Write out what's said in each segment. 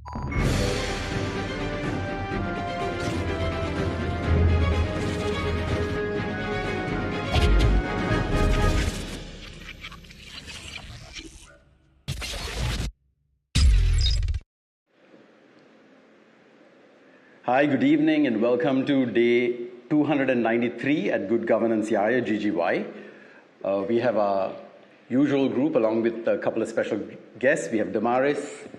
Hi, good evening, and welcome to day 293 at Good Governance Yaya, GGY. We have our usual group along with a couple of special guests. We have Damaris.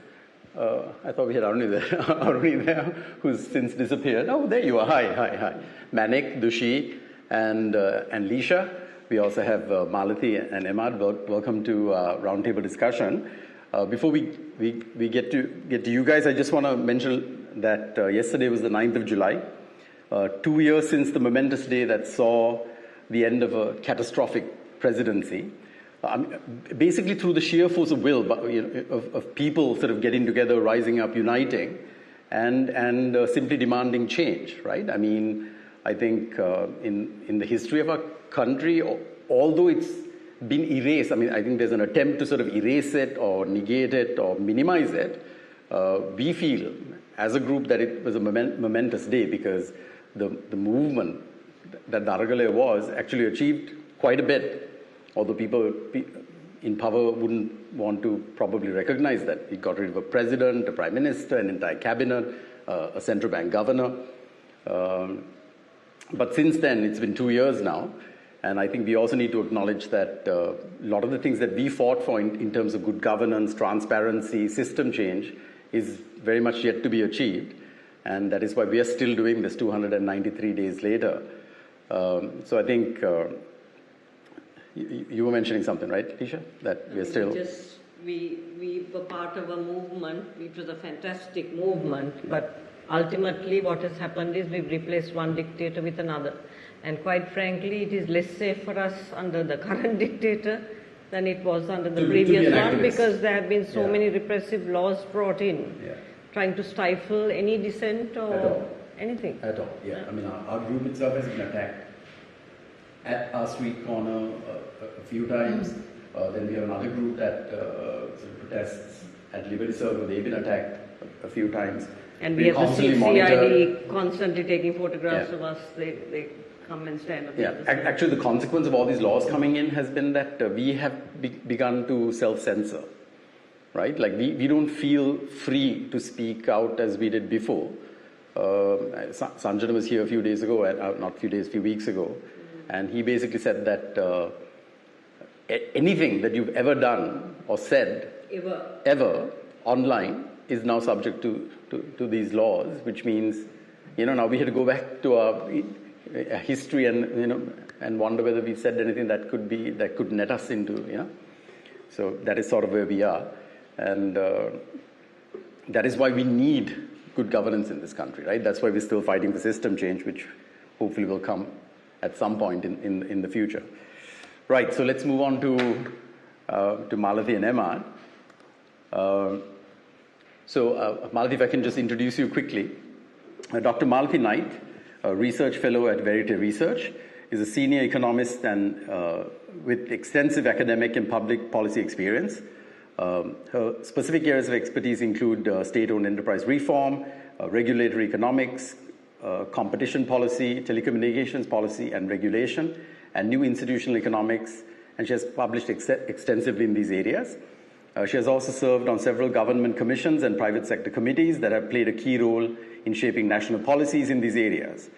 I thought we had Aruni there, Aruni there, who's since disappeared. Oh, there you are. Hi. Manik, Dushi, and Lisha. We also have Malathi and Emad. Welcome to roundtable discussion. Before we get to you guys, I just want to mention that yesterday was the 9th of July, 2 years since the momentous day that saw the end of a catastrophic presidency. Basically through the sheer force of will of people sort of getting together, rising up, uniting, and simply demanding change, right? I mean, I think in the history of our country, although it's been erased, I mean, I think there's an attempt to sort of erase it or negate it or minimize it. We feel as a group that it was a momentous day because the movement that Naragale was actually achieved quite a bit, although people in power wouldn't want to probably recognize that. It got rid of a president, a prime minister, an entire cabinet, a central bank governor. But since then, it's been 2 years now, and I think we also need to acknowledge that a lot of the things that we fought for in terms of good governance, transparency, system change is very much yet to be achieved, and that is why we are still doing this 293 days later. So I think you were mentioning something, right, Tisha? That we are still... We were part of a movement. It was a fantastic movement, but ultimately what has happened is we've replaced one dictator with another. And quite frankly, it is less safe for us under the current dictator than it was under the previous one, because there have been so many repressive laws brought in, trying to stifle any dissent or anything. At all, yeah. I mean, our group itself has been attacked at our street corner a few times. Then we have another group that sort of protests at Liberty Circle. They've been attacked a few times. And we have the CID constantly taking photographs of us. They come and stand at the other side. Actually, the consequence of all these laws coming in has been that we have begun to self-censor, right? Like we don't feel free to speak out as we did before. Sanjana was here a few days ago, a few weeks ago, and he basically said that anything that you've ever done or said ever online is now subject to these laws, which means, now we had to go back to our history and wonder whether we said anything that could net us into, So that is sort of where we are. And that is why we need good governance in this country, right? That's why we're still fighting for system change, which hopefully will come at some point in the future. Right, so let's move on to Malathi and Emad. Malathi, if I can just introduce you quickly. Dr. Malathi Knight, a research fellow at Verite Research, is a senior economist and with extensive academic and public policy experience. Her specific areas of expertise include state-owned enterprise reform, regulatory economics, competition policy, telecommunications policy and regulation, and new institutional economics, and she has published extensively in these areas. She has also served on several government commissions and private sector committees that have played a key role in shaping national policies in these areas.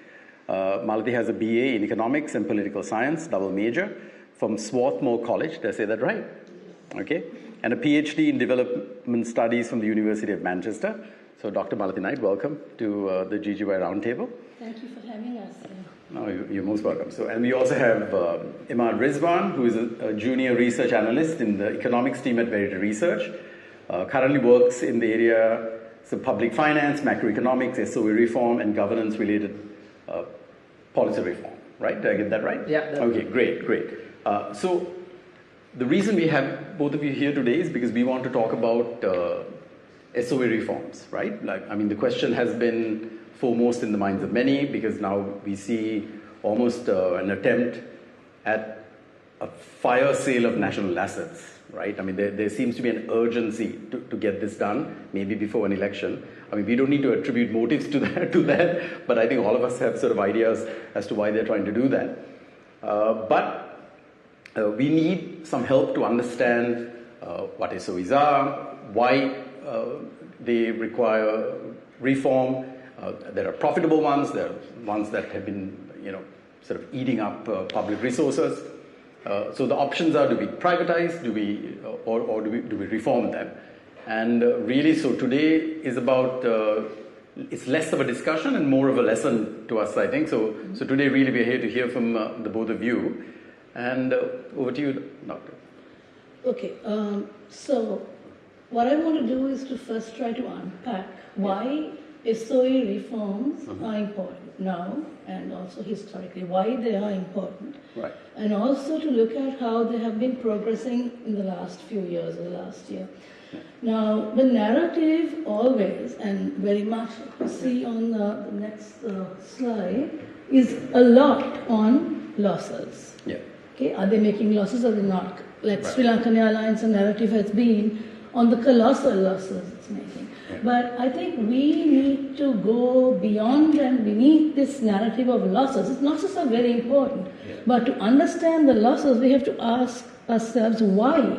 Malathi has a BA in economics and political science, double major, from Swarthmore College. Did I say that right? Okay. And a PhD in development studies from the University of Manchester. So Dr. Malathi Knight, welcome to the GGY Roundtable. Thank you for having us. No, you're most welcome. And we also have Imad Rizwan, who is a junior research analyst in the economics team at Verite Research. Currently works in the area of public finance, macroeconomics, SOE reform, and governance-related policy reform. Right? Did I get that right? Yeah. Okay, great. So the reason we have both of you here today is because we want to talk about SOE reforms, right? The question has been foremost in the minds of many, because now we see almost an attempt at a fire sale of national assets, right? I mean, there seems to be an urgency to get this done, maybe before an election. I mean, we don't need to attribute motives to that, but I think all of us have sort of ideas as to why they're trying to do that. But we need some help to understand what SOEs are, why they require reform. There are profitable ones, there are ones that have been, sort of eating up public resources. So the options are: do we privatize, or do we reform them? And really, so today is about, it's less of a discussion and more of a lesson to us, I think. So today really we're here to hear from the both of you. And over to you, Doctor. Okay, so what I want to do is to first try to unpack why SOE reforms are important now and also historically, why they are important. Right. And also to look at how they have been progressing in the last few years or last year. Now, the narrative always, and very much you see on the next slide, is a lot on losses. Yeah. Okay, are they making losses or are they not? Like Sri Lankan Airlines, the narrative has been on the colossal losses it's making. Yeah. But I think we need to go beyond and beneath this narrative of losses. Losses are very important. Yeah. But to understand the losses, we have to ask ourselves, why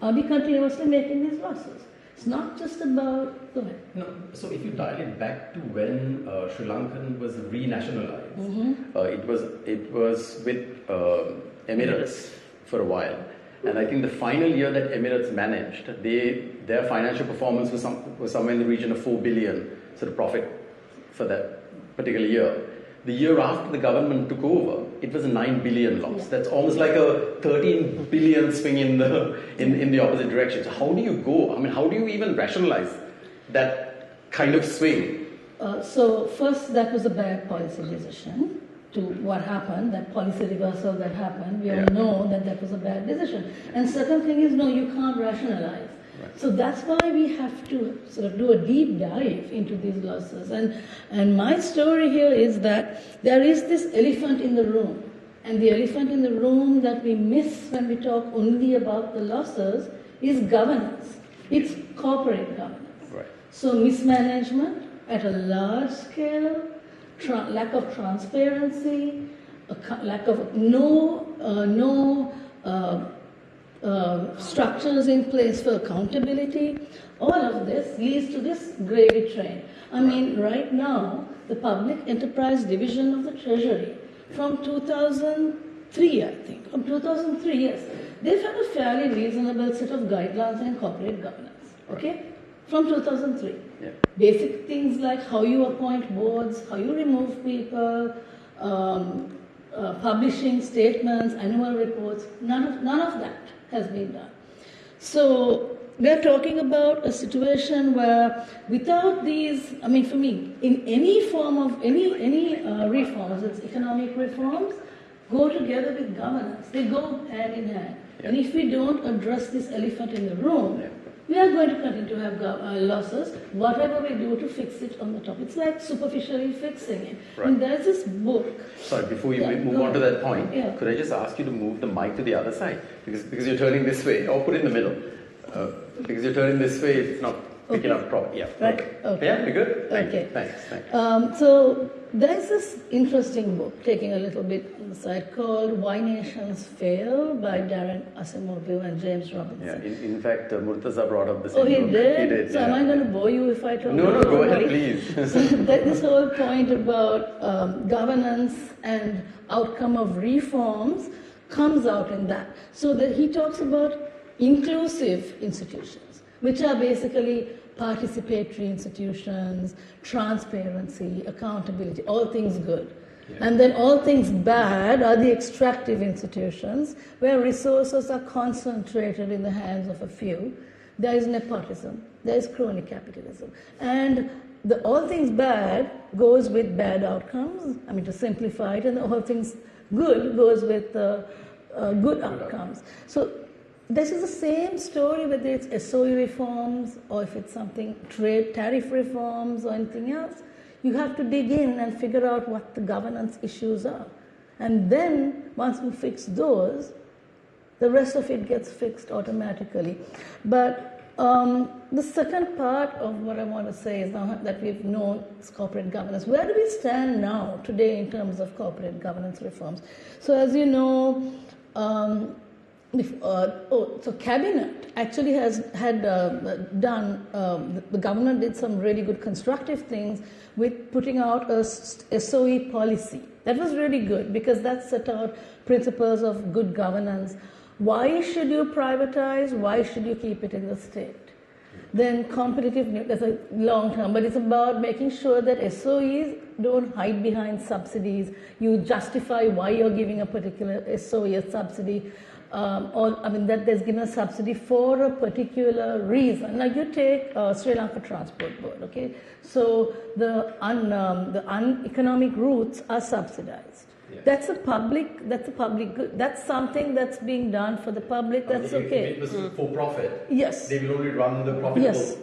are we continuously making these losses? It's not just about, go ahead. No, so if you dial it back to when Sri Lankan was renationalized, it was with Emirates for a while. And I think the final year that Emirates managed, their financial performance was somewhere in the region of 4 billion sort of profit for that particular year. The year after the government took over, it was a 9 billion loss. Yeah. That's almost like a 13 billion swing in the opposite direction. So how do you go? I mean, how do you even rationalize that kind of swing? So first, that was a bad policy decision. To what happened, that policy reversal that happened, we all know that was a bad decision. And second thing is, no, you can't rationalize. Right. So that's why we have to sort of do a deep dive into these losses. And my story here is that there is this elephant in the room. And the elephant in the room that we miss when we talk only about the losses is governance. It's corporate governance. Right. So mismanagement at a large scale, lack of transparency, lack of structures in place for accountability. All of this leads to this gravy train. I mean, right now, the Public Enterprise Division of the Treasury, from 2003, I think, yes, they've had a fairly reasonable set of guidelines in corporate governance, okay? From 2003. Yeah. Basic things like how you appoint boards, how you remove people, publishing statements, annual reports, none of that has been done. So we're talking about a situation where without these, I mean for me, in any form of, any reforms, it's economic reforms, go together with governance. They go hand in hand. Yeah. And if we don't address this elephant in the room, we are going to continue to have losses, whatever we do to fix it on the top. It's like superficially fixing it. Right. And there's this book. Sorry, before you move on to that point, could I just ask you to move the mic to the other side? Because you're turning this way, or put it in the middle. Because you're turning this way, it's not picking up properly. Yeah. Right. Okay. Yeah, you're good? Okay. Thanks. So there's this interesting book, taking a little bit on the side, called Why Nations Fail by Darren Asimov and James Robinson. Yeah, in fact, Murtaza brought up the same book. He did? So am I going to bore you if I talk about it? No, go ahead, please. So this whole point about governance and outcome of reforms comes out in that. So that he talks about inclusive institutions, which are basically participatory institutions, transparency, accountability, all things good. Yeah. And then all things bad are the extractive institutions where resources are concentrated in the hands of a few. There is nepotism, there is crony capitalism. And the all things bad goes with bad outcomes, I mean to simplify it, and the all things good goes with good outcomes. So this is the same story whether it's SOE reforms or if it's something trade tariff reforms or anything else. You have to dig in and figure out what the governance issues are. And then once we fix those, The rest of it gets fixed automatically. But the second part of what I want to say is now that we've known corporate governance, where do we stand now, today, in terms of corporate governance reforms? So as you know, so Cabinet actually had done, the government did some really good constructive things with putting out a SOE policy. That was really good because that set out principles of good governance. Why should you privatize? Why should you keep it in the state? Then competitive, that's a long term, but it's about making sure that SOEs don't hide behind subsidies. You justify why you're giving a particular SOE a subsidy, that there's given a subsidy for a particular reason. Now you take Sri Lanka Transport Board, okay? So the uneconomic routes are subsidized. Yeah. That's a public good. That's something that's being done for the public. That's okay. If it was for profit, yes, they will only run the profitable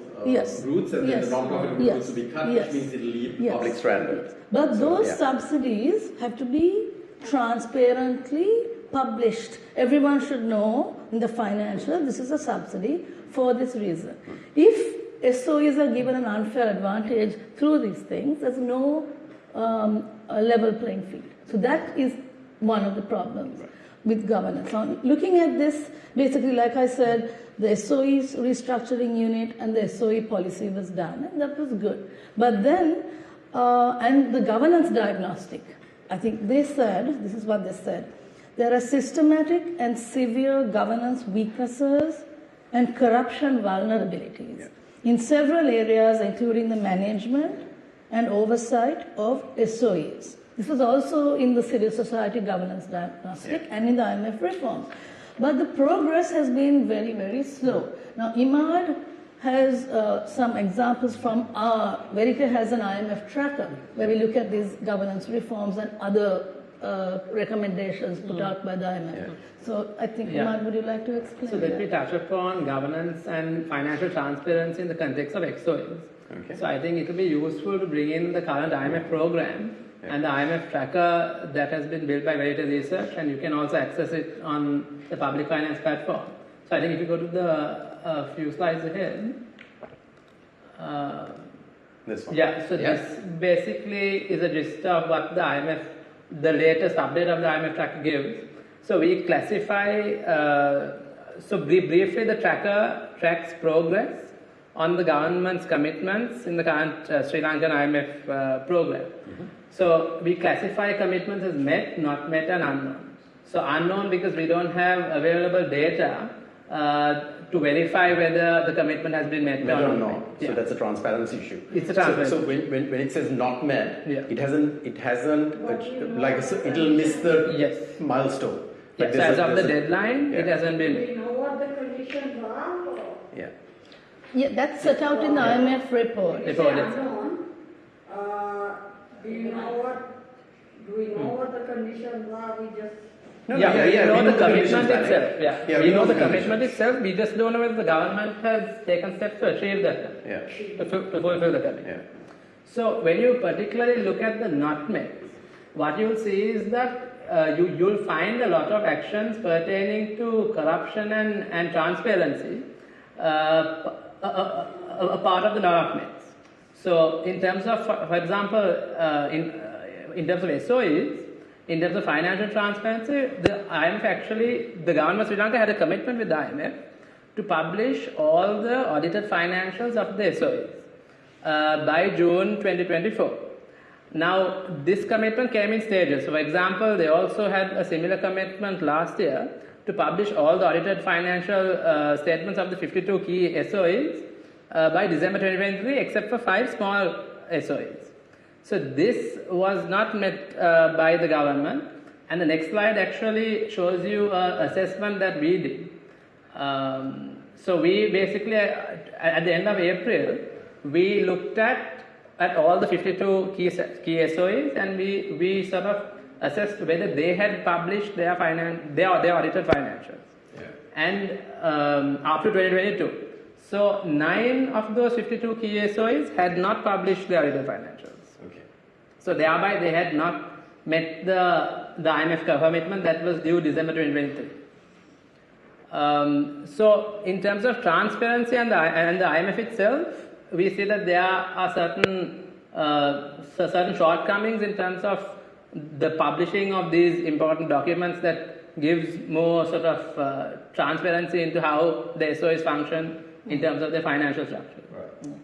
routes, and then the non-profitable routes will be cut, which means it will leave public stranded. But those subsidies have to be transparently published. Everyone should know in the financial, this is a subsidy for this reason. If SOEs are given an unfair advantage through these things, there's no level playing field. So that is one of the problems with governance. Now, looking at this, basically, like I said, the SOE's restructuring unit and the SOE policy was done, and that was good. But then, and the governance diagnostic, I think they said, this is what they said, there are systematic and severe governance weaknesses and corruption vulnerabilities in several areas, including the management and oversight of SOEs. This was also in the civil society governance diagnostic and in the IMF reforms. But the progress has been very, very slow. Now, IMAD has some examples from Verite has an IMF tracker where we look at these governance reforms and other recommendations put out by the IMF. Yeah. So I think, Imad, would you like to explain? So let me touch upon governance and financial transparency in the context of XOEs. Okay. So I think it will be useful to bring in the current IMF program and the IMF tracker that has been built by Verite Research, and you can also access it on the public finance platform. So I think if you go to the few slides ahead. This one. Yeah, so this basically is a gist of what the IMF, the latest update of the IMF tracker gives. So we classify, briefly the tracker tracks progress on the government's commitments in the current Sri Lankan IMF program. Mm-hmm. So we classify commitments as met, not met, and unknown. So unknown because we don't have available data to verify whether the commitment has been met or not. Yeah. So that's a transparency issue. It's a transparency. So when it says not met, it hasn't it'll miss the milestone. Yes, as of the deadline, it hasn't been. Do we know what the conditions are? Yeah, that's set out in the IMF report. Do we know what the conditions are? We just... We know the commitment itself. We know the commitment itself. We just don't know whether the government has taken steps to achieve that. To fulfill the commitment. Yeah. So when you particularly look at the not met, what you'll see is that you'll find a lot of actions pertaining to corruption and transparency a part of the not met. So in terms of, for example, in terms of SOEs, in terms of financial transparency, the IMF the government of Sri Lanka had a commitment with the IMF to publish all the audited financials of the SOEs by June 2024. Now, this commitment came in stages. So, for example, they also had a similar commitment last year to publish all the audited financial statements of the 52 key SOEs by December 2023, except for 5 small SOEs. So this was not met by the government, and the next slide actually shows you an assessment that we did. So we basically, at the end of April, we looked at all the 52 key SOEs, and we sort of assessed whether they had published their audited financials. And up to 2022. So 9 of those 52 key SOEs had not published their audited financials. So thereby they had not met the IMF commitment that was due December 2023. So in terms of transparency and the IMF itself, we see that there are certain shortcomings in terms of the publishing of these important documents that gives more sort of transparency into how the SOEs function in terms of their financial structure. Right.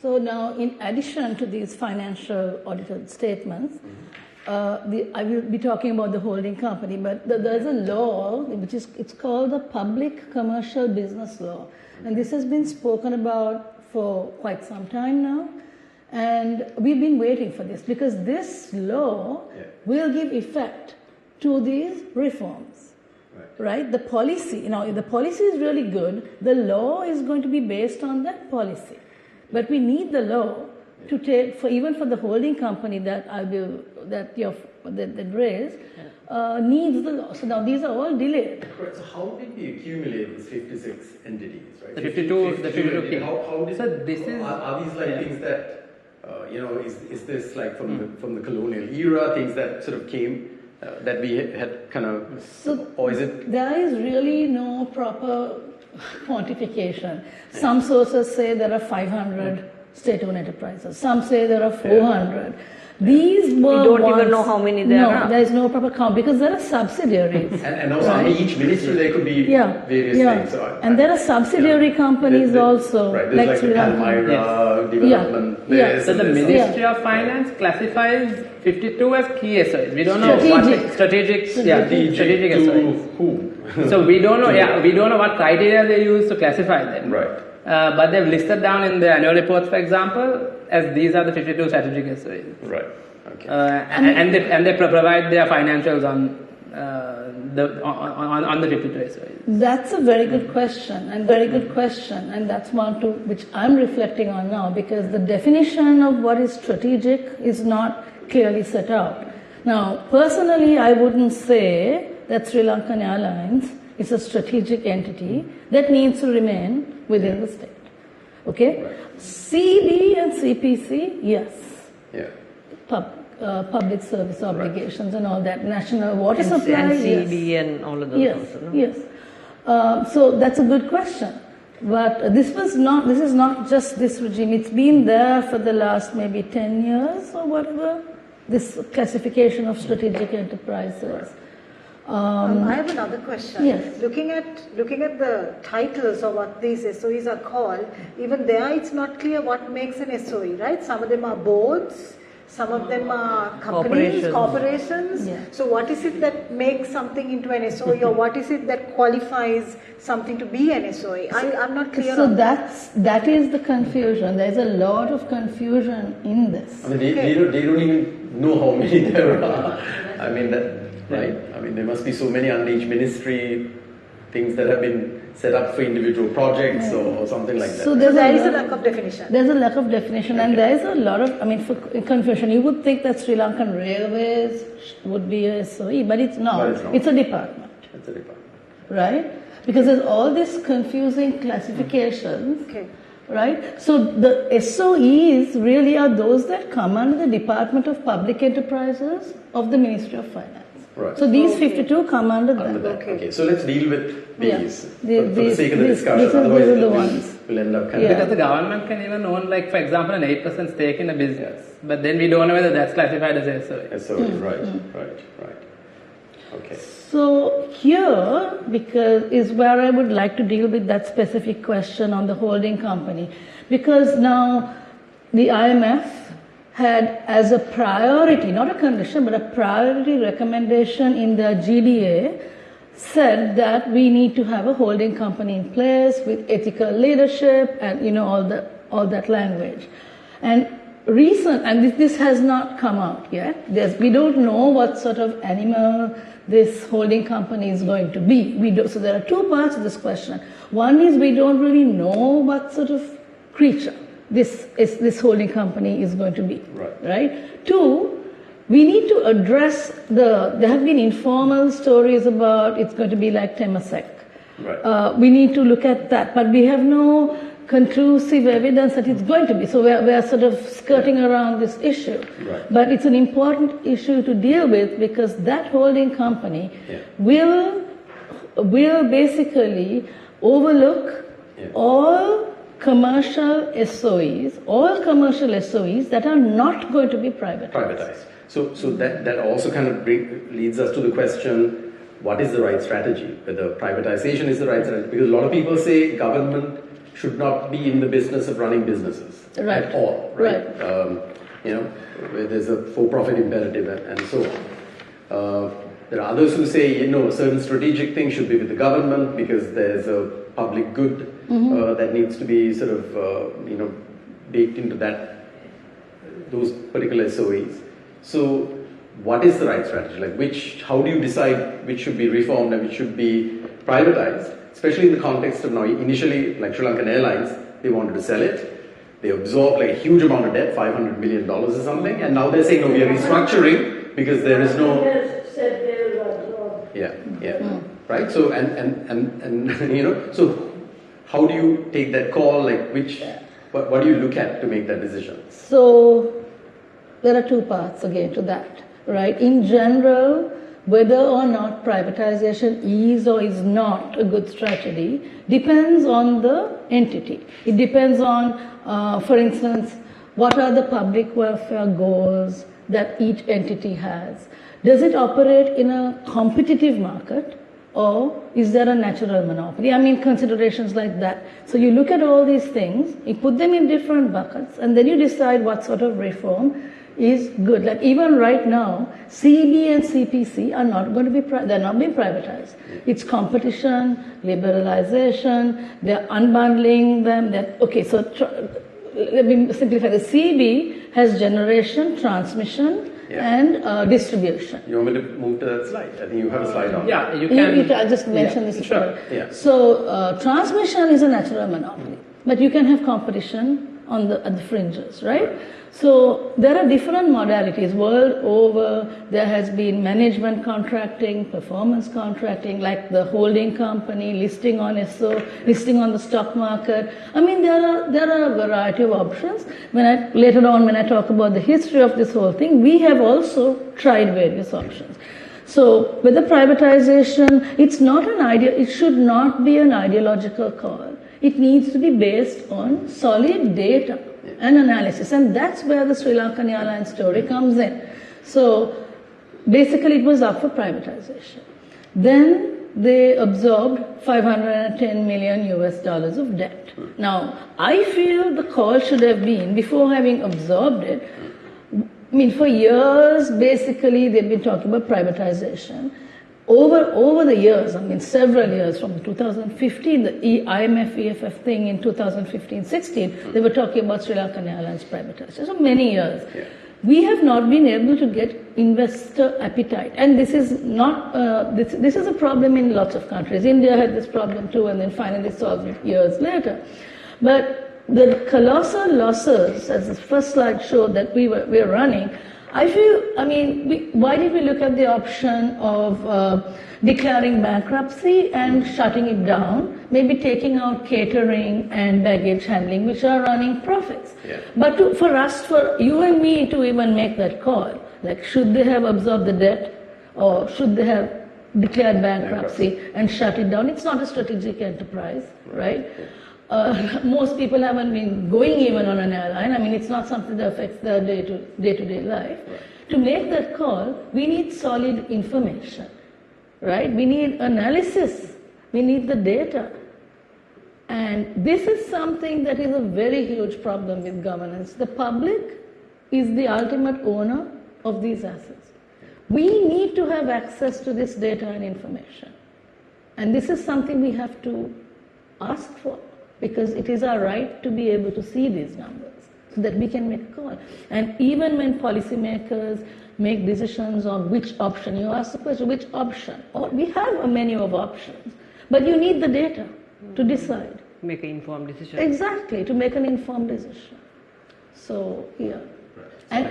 So now, in addition to these financial audited statements, I will be talking about the holding company, but there's a law which it's called the Public Commercial Business Law, and this has been spoken about for quite some time now, and we've been waiting for this because this law will give effect to these reforms. Right? The policy, the policy is really good. The law is going to be based on that policy. But we need the law to take, even for the holding company that raised, needs the law. So now these are all delayed. Right. So how did we accumulate these 56 entities, right? The 52 How did, so this is, are these things that, is this like from the colonial era, things that sort of came, that we had kind of, or is it? There is really no proper quantification. Some sources say there are 500 state-owned enterprises. Some say there are 400. These were we don't even know how many there are. No, there is no proper count because there are subsidiaries. and also under each ministry there could be various things. So and there are subsidiary companies also. Right, there's like the Palmyra development. So the Ministry of Finance classifies 52 as key SOEs. We don't know what strategic SOEs. Who? So we don't know. We don't know what criteria they use to classify them. Right. But they've listed down in the annual reports, for example, as these are the 52 strategic SOEs. Right. Okay. And they provide their financials on the 52 SOEs. That's a very good question, and that's one to which I'm reflecting on now because the definition of what is strategic is not clearly set out. Now, personally, I wouldn't say that Sri Lankan Airlines is a strategic entity that needs to remain within the state. Okay? Right. CD and CPC, yes. Yeah. Public service obligations and all that. National water supply, and CD and all of those. Yes, also, no? yes. So that's a good question. But this is not just this regime. It's been there for the last maybe 10 years or whatever, this classification of strategic enterprises. I have another question. Yes. Looking at the titles of what these SOEs are called, even there it's not clear what makes an SOE, right? Some of them are boards, some of them are companies, corporations. Yeah. So what is it that makes something into an SOE or what is it that qualifies something to be an SOE? I'm not clear on that. So that is the confusion. There's a lot of confusion in this. I mean, they don't even know how many there are. I mean, right? I mean, there must be so many under each ministry, things that have been set up for individual projects or something like that. So there is a lack of definition. There's a lack of definition, and there is a lot of, for confusion. You would think that Sri Lankan Railways would be a SOE, but it's not. It's a department. It's a department. Right? Because there's all these confusing classifications. Okay. Right? So the SOEs really are those that come under the Department of Public Enterprises of the Ministry of Finance. Right. So these 52 come under that. Okay, so let's deal with these for the sake of the discussion. Otherwise, these are the ones. We'll end up Because the government can even own, like, for example, an 8% stake in a business. But then we don't know whether that's classified as a SOE. SOE, right. Okay. So here, because is where I would like to deal with that specific question on the holding company. Because now the IMF had as a priority, not a condition, but a priority recommendation in the GDA said that we need to have a holding company in place with ethical leadership and all that language. And this has not come out yet. We don't know what sort of animal this holding company is going to be. So there are two parts of this question. One is we don't really know what sort of creature this holding company is going to be. Right? Two, we need to address there have been informal stories about it's going to be like Temasek. Right. We need to look at that, but we have no conclusive evidence that it's going to be. So we're sort of skirting around this issue. Right. But it's an important issue to deal with because that holding company will will basically overlook all commercial SOEs that are not going to be privatized. So that also kind of leads us to the question, what is the right strategy? Whether privatization is the right strategy? Because a lot of people say government should not be in the business of running businesses at all, right? Where there's a for-profit imperative and so on. There are others who say, certain strategic things should be with the government because there's a public good that needs to be sort of, baked into those particular SOEs. So what is the right strategy? Like how do you decide which should be reformed and which should be privatized? Especially in the context of now, initially, like Sri Lankan Airlines, they wanted to sell it. They absorbed like a huge amount of debt, $500 million or something, and now they're saying, no, we are restructuring because there is no... Right? So, so how do you take that call? Like what do you look at to make that decision? So, there are two parts again to that, right? In general, whether or not privatization is or is not a good strategy depends on the entity. It depends on, for instance, what are the public welfare goals that each entity has? Does it operate in a competitive market or is there a natural monopoly? I mean, considerations like that. So you look at all these things, you put them in different buckets, and then you decide what sort of reform is good. Like even right now, CEB and CPC are not going to be, they're not being privatized. It's competition, liberalization, they're unbundling them. Let me simplify. The CEB has generation, transmission, and distribution. You want me to move to that slide? I think you have a slide on. Yeah, you can. I'll just mention this. Sure. Yeah. So transmission is a natural monopoly, but you can have competition at the fringes, right? So there are different modalities. World over, there has been management contracting, performance contracting, like the holding company, listing on listing on the stock market. I mean, there are a variety of options. Later on, when I talk about the history of this whole thing, we have also tried various options. So with the privatization, it should not be an ideological call. It needs to be based on solid data and analysis, and that's where the Sri Lankan Airlines story comes in. So basically it was up for privatization. Then they absorbed $510 million of debt. Now, I feel the call should have been, before having absorbed it, I mean, for years, basically, they've been talking about privatization. Over the years, I mean, several years, from 2015, the IMF, EFF thing in 2015-16, they were talking about Sri Lankan Airlines privatization. So many years. Yeah. We have not been able to get investor appetite. And this is not, this is a problem in lots of countries. India had this problem too, and then finally solved it years later. But the colossal losses, as the first slide showed, that we're running, I feel, why did we look at the option of declaring bankruptcy and shutting it down, maybe taking out catering and baggage handling, which are running profits? Yeah. But for you and me to even make that call, like should they have absorbed the debt or should they have declared bankruptcy and shut it down? It's not a strategic enterprise, right? Most people haven't been going even on an airline. I mean, it's not something that affects their day-to-day life. Right. To make that call, we need solid information, right? We need analysis. We need the data. And this is something that is a very huge problem with governance. The public is the ultimate owner of these assets. We need to have access to this data and information. And this is something we have to ask for, because it is our right to be able to see these numbers so that we can make a call. And even when policymakers make decisions on which option, you ask the question, which option? Or we have a menu of options, but you need the data to decide. Make an informed decision. Exactly, to make an informed decision. So, yeah. And,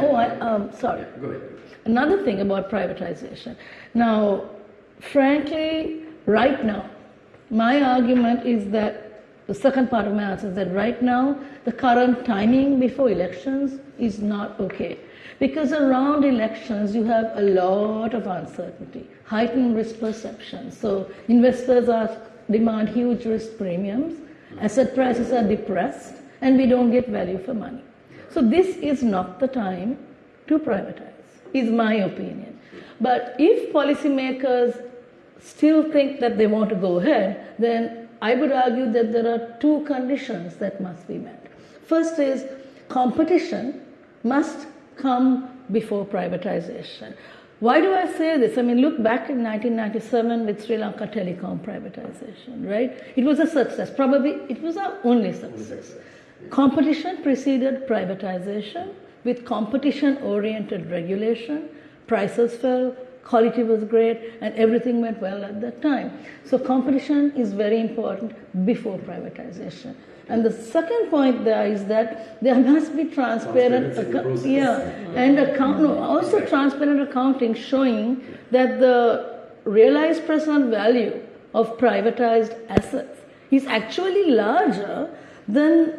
sorry. Yeah, go ahead. Another thing about privatization. Now, frankly, right now, my argument is that the second part of my answer is that right now, the current timing before elections is not okay. Because around elections, you have a lot of uncertainty, heightened risk perception. So investors demand huge risk premiums, asset prices are depressed, and we don't get value for money. So this is not the time to privatize, is my opinion. But if policymakers still think that they want to go ahead, then I would argue that there are two conditions that must be met. First is competition must come before privatization. Why do I say this? I mean, look back in 1997 with Sri Lanka Telecom privatization, right? It was a success. Probably it was our only success. Competition preceded privatization. With competition-oriented regulation, prices fell, quality was great, and everything went well at that time. So competition is very important before privatization. And the second point there is that there must be transparent, transparent accounting showing that the realized present value of privatized assets is actually larger than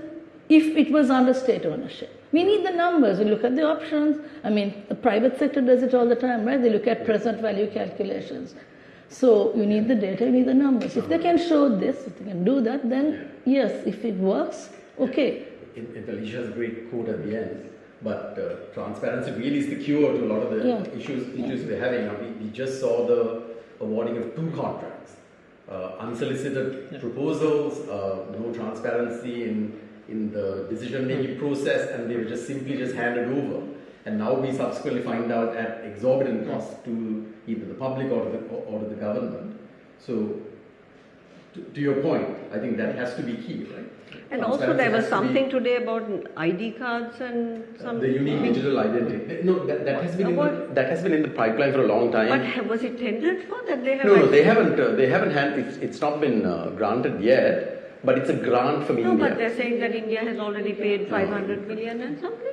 if it was under state ownership. We need the numbers. We look at the options. I mean, the private sector does it all the time, right? They look at present value calculations. So you need the data, you need the numbers. If they can show this, if they can do that, then yes, if it works, okay. In Felicia's great quote at the end, but transparency really is the cure to a lot of the issues we're having. We just saw the awarding of 2 contracts. Unsolicited proposals, no transparency in the decision-making process, and they were just simply handed over. And now we subsequently find out at exorbitant cost to either the public or to the government. So, to your point, I think that has to be key, right? And also there was something today about ID cards and some... the unique digital identity. No, that has been in the pipeline for a long time. But was it tendered for that? No, they haven't. It's not been granted yet, but it's a grant from India. No, but they're saying that India has already paid 500 million and something.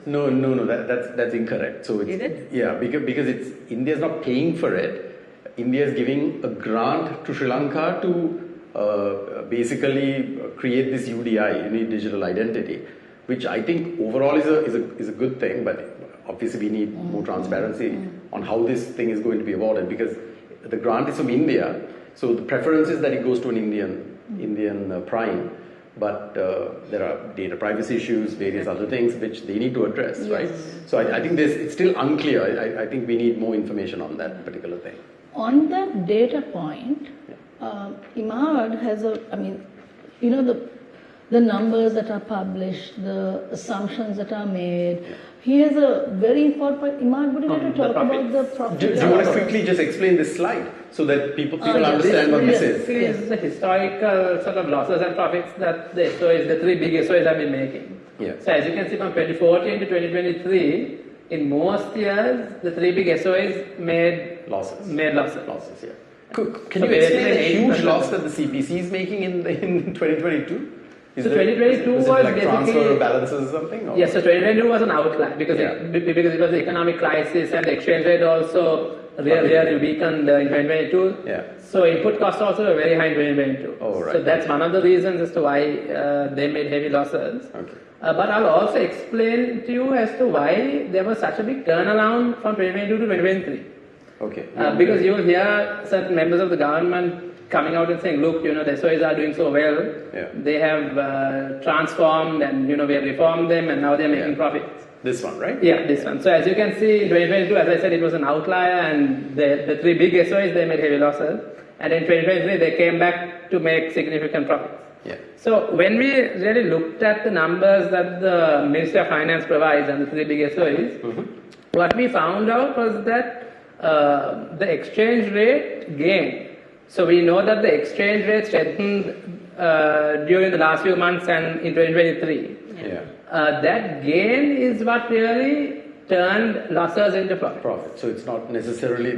No, that's incorrect. So is it? Yeah, because India's not paying for it. India is giving a grant to Sri Lanka to basically create this UDI, unique digital identity, which I think overall is a good thing. But obviously we need more transparency on how this thing is going to be awarded, because the grant is from India. So the preference is that it goes to an Indian prime. But there are data privacy issues, various other things which they need to address, right? So I think it's still unclear. I think we need more information on that particular thing. On that data point, Imad has the numbers that are published, the assumptions that are made. He has a very important point. Imad, would you like to talk about the profit? Do you want to quickly just explain this slide so that people understand what this is? This is the historical sort of losses and profits that the 3 big SOEs have been making. Yeah. So as you can see from 2014 to 2023, in most years, the 3 big SOEs made losses. Yeah. Can you explain the huge loss that the CPC is making in 2022? So 2022 was like basically transfer balances or something? Or? Yes, so 2022 was an outlier because it was the economic crisis and the exchange rate also really weakened in 2022. Yeah. So input costs also were very high in 2022. Oh, right. So that's one of the reasons as to why they made heavy losses. Okay. But I'll also explain to you as to why there was such a big turnaround from 2022 to 2023. Okay. Because you will hear certain members of the government coming out and saying, look, the SOEs are doing so well. Yeah. They have transformed and, we have reformed them and now they're making profits. This one, right? Yeah, this one. So as you can see, in 2022, as I said, it was an outlier and the 3 big SOEs, they made heavy losses. And in 2023, they came back to make significant profits. Yeah. So when we really looked at the numbers that the Ministry of Finance provides and the 3 big SOEs, what we found out was that the exchange rate gained. So we know that the exchange rate strengthened during the last few months and in 2023. Yeah. That gain is what really turned losses into profit. So it's not necessarily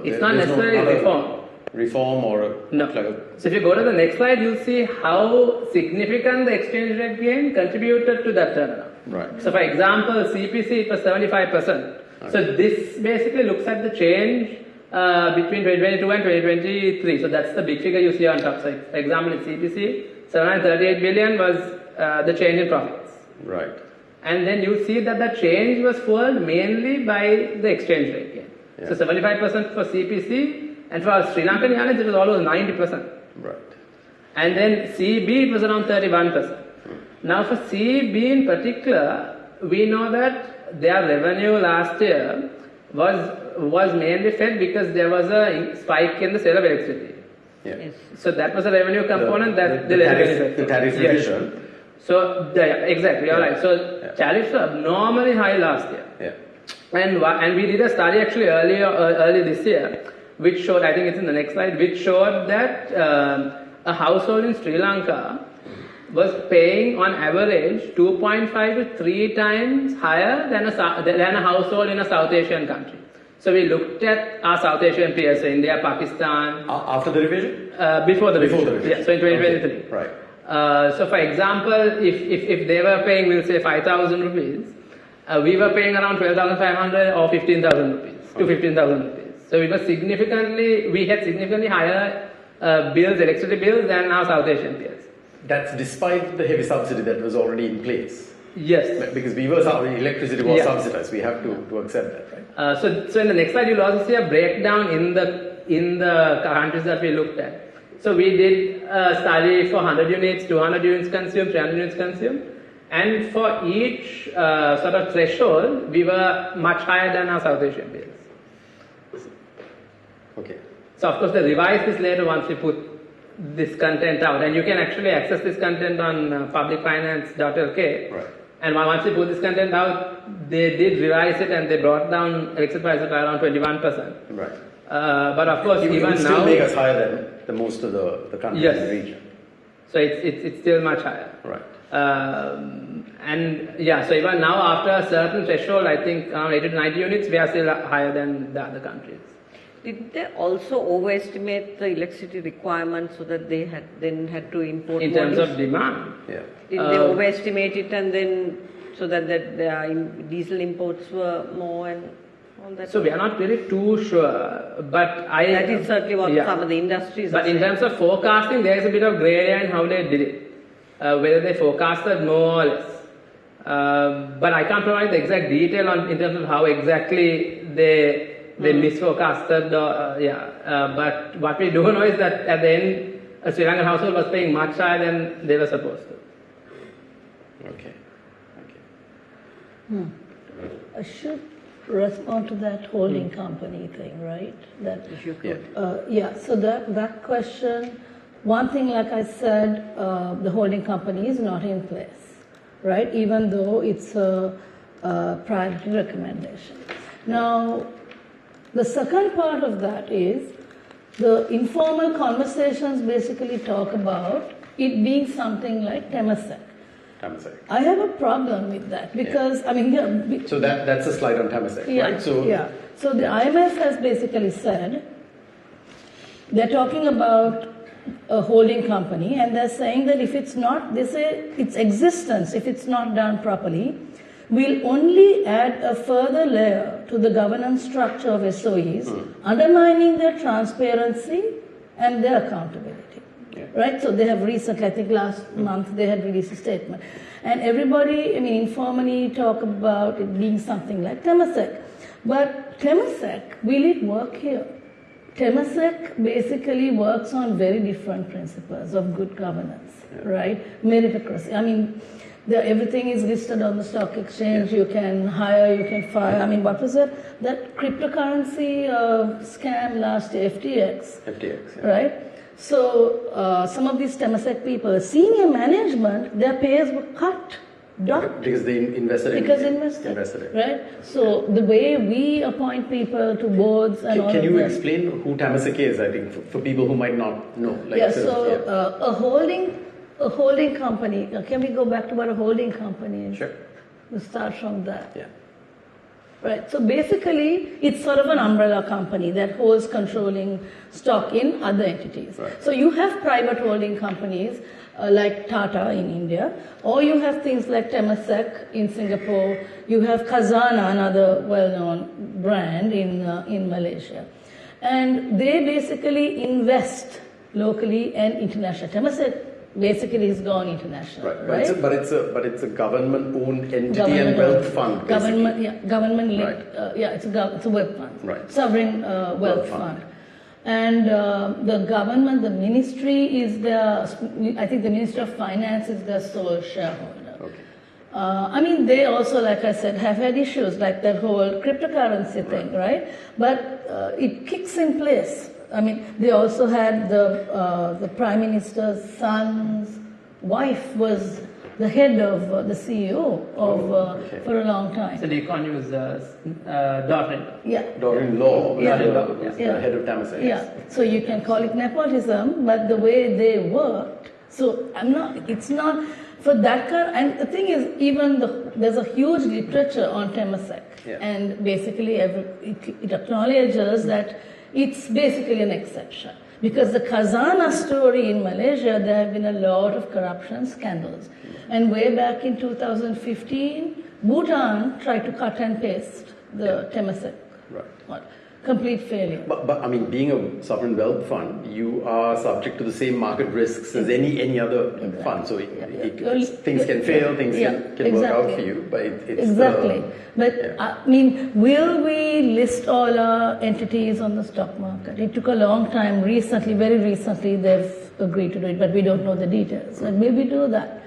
It's not necessarily reform. Reform or no. So if you go to the next slide, you'll see how significant the exchange rate gain contributed to that turnaround. Right. So for example, CPC it was 75%. Okay. So this basically looks at the change between 2022 and 2023. So that's the big figure you see on top. So for example, in CPC, 738 billion was the change in profits. Right. And then you see that the change was fueled mainly by the exchange rate gain. Yeah. So 75% for CPC, and for Sri Lankan units it was almost 90%. Right. And then CB it was around 31%. Now for CB in particular, we know that their revenue last year was mainly fed because there was a spike in the sale of electricity. Yeah. Yes. So that was a revenue component that the tariff, tariff yes. revision. So exactly, you're right. So tariffs were abnormally high last year. Yeah. And we did a study actually early this year, which showed, I think it's in the next slide, which showed that a household in Sri Lanka was paying on average 2.5 to 3 times higher than a household in a South Asian country. So we looked at our South Asian peers, so India, Pakistan. After the revision? Before the revision. revision. Yeah, so in 2023. Okay. Right. So for example, if they were paying, we'll say 5,000 rupees, we were paying around 12,500 or 15,000 rupees to 15,000 rupees. So we had significantly higher bills, electricity bills than our South Asian peers. That's despite the heavy subsidy that was already in place. Yes. Because electricity was subsidized. We have to accept that, right? So in the next slide, you'll also see a breakdown in the countries that we looked at. So we did a study for 100 units, 200 units consumed, 300 units consumed, and for each sort of threshold, we were much higher than our South Asian peers. Okay. So of course, they revised this later once we put this content out, and you can actually access this content on publicfinance.lk. Right. And once we put this content out, they did revise it and they brought down electricity prices by around 21%. Right. But of course, It even would still now, make us higher than most of the countries in the region. So it's still much higher. Right. And yeah, so even now after a certain threshold, I think around 80 to 90 units, we are still higher than the other countries. Did they also overestimate the electricity requirement so that they then had to import In more terms of demand, Yeah. Did they overestimate it and then so that the diesel imports were more and all that? so we are not really too sure, but That is certainly what some of the industries are But in saying. terms of forecasting, there is a bit of grey area in how they did it, whether they forecasted more or less. But I can't provide the exact detail in terms of how exactly they misforecasted. But what we do know is that at the end, a Sri Lankan household was paying much higher than they were supposed to. Okay. I should respond to that holding company thing, right? That If you could. so that question, one thing, like I said, the holding company is not in place, right? Even though it's a priority recommendation. Now, the second part of that is the informal conversations basically talk about it being something like Temasek. I have a problem with that because, So that's a slide on Temasek, right? So the IMF has basically said they're talking about a holding company and they're saying that if it's not, they say its existence, if it's not done properly, will only add a further layer to the governance structure of SOEs, undermining their transparency and their accountability. Right? So they have recently, I think last month, they had released a statement. And everybody, informally talk about it being something like Temasek. But Temasek, will it work here? Temasek basically works on very different principles of good governance, right? Meritocracy. Everything is listed on the stock exchange. You can hire, you can fire. what was it? That cryptocurrency scam last year, FTX. Right? So some of these Temasek people, senior management, their payers were cut. Because they invested invested, right? So the way we appoint people to boards and all Can of you that. explain who Temasek is, I think, for people who might not know? A holding company, can we go back to what a holding company is? Sure. We'll start from that. Yeah. Right, so basically it's sort of an umbrella company that holds controlling stock in other entities. Right. So you have private holding companies like Tata in India, or you have things like Temasek in Singapore, you have Khazanah, another well-known brand in Malaysia. And they basically invest locally and internationally. Temasek basically he's gone international, right? But it's a government-owned entity and wealth fund. Government, yeah, government linked. Right. It's a wealth fund. Right. Sovereign wealth fund. And the government, the ministry is I think the Ministry of Finance is their sole shareholder. Okay. I mean, they also, like I said, have had issues like that whole cryptocurrency thing, right? But it kicks in place. I mean, they also had the Prime Minister's son's wife was the head of the CEO of for a long time. So Lee Kuan Yew's daughter-in-law. Yeah. Daughter-in-law, Yeah. the head of Temasek. Yeah, so you can call it nepotism, but the way they worked, so it's not for that kind, and the thing is, there's a huge literature on Temasek, and basically it acknowledges that it's basically an exception. Because the Khazanah story in Malaysia, there have been a lot of corruption scandals. And way back in 2015, Bhutan tried to cut and paste the Temasek. Right. Complete failure. But I mean, being a sovereign wealth fund, you are subject to the same market risks as any other fund. So things can fail, things can work out for you. But it's exactly. But I mean, will we list all our entities on the stock market? It took a long time. Very recently, they've agreed to do it, but we don't know the details. And maybe do that.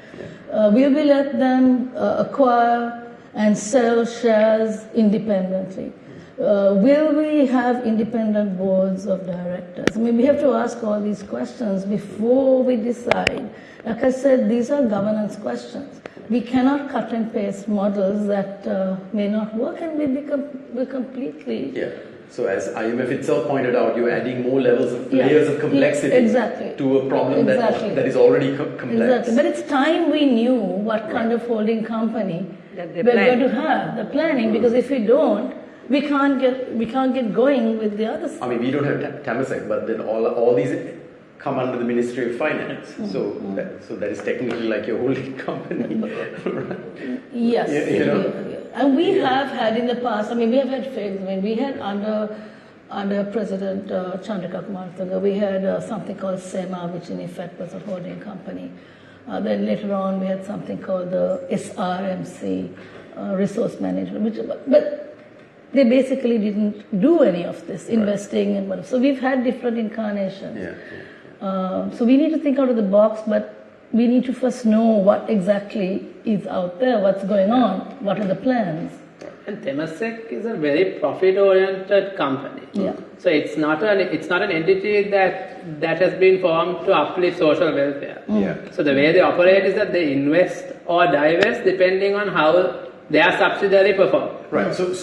Will we let them acquire and sell shares independently? Will we have independent boards of directors? I mean, we have to ask all these questions before we decide. Like I said, these are governance questions. We cannot cut and paste models that may not work, and we'll completely... Yeah. So as IMF itself pointed out, you're adding more layers of complexity to a problem that is already complex. Exactly. But it's time we knew what kind of holding company we're going to have, the planning, because if we don't, we can't get going with the other stuff. I mean, we don't have Temasek, but then all these come under the Ministry of Finance. So that is technically like your holding company. Yes. And we have had in the past, I mean, we have had fails. I mean, we had under President Chandrika Kumar Thunga, we had something called SEMA, which in effect was a holding company. Then later on, we had something called the SRMC, Resource Management, but they basically didn't do any of this investing and whatever. So we've had different incarnations. So we need to think out of the box, but we need to first know what exactly is out there, what's going on, what are the plans. And Temasek is a very profit-oriented company. Yeah. So it's not an entity that has been formed to uplift social welfare. So the way they operate is that they invest or divest depending on how their subsidiary perform. Right. So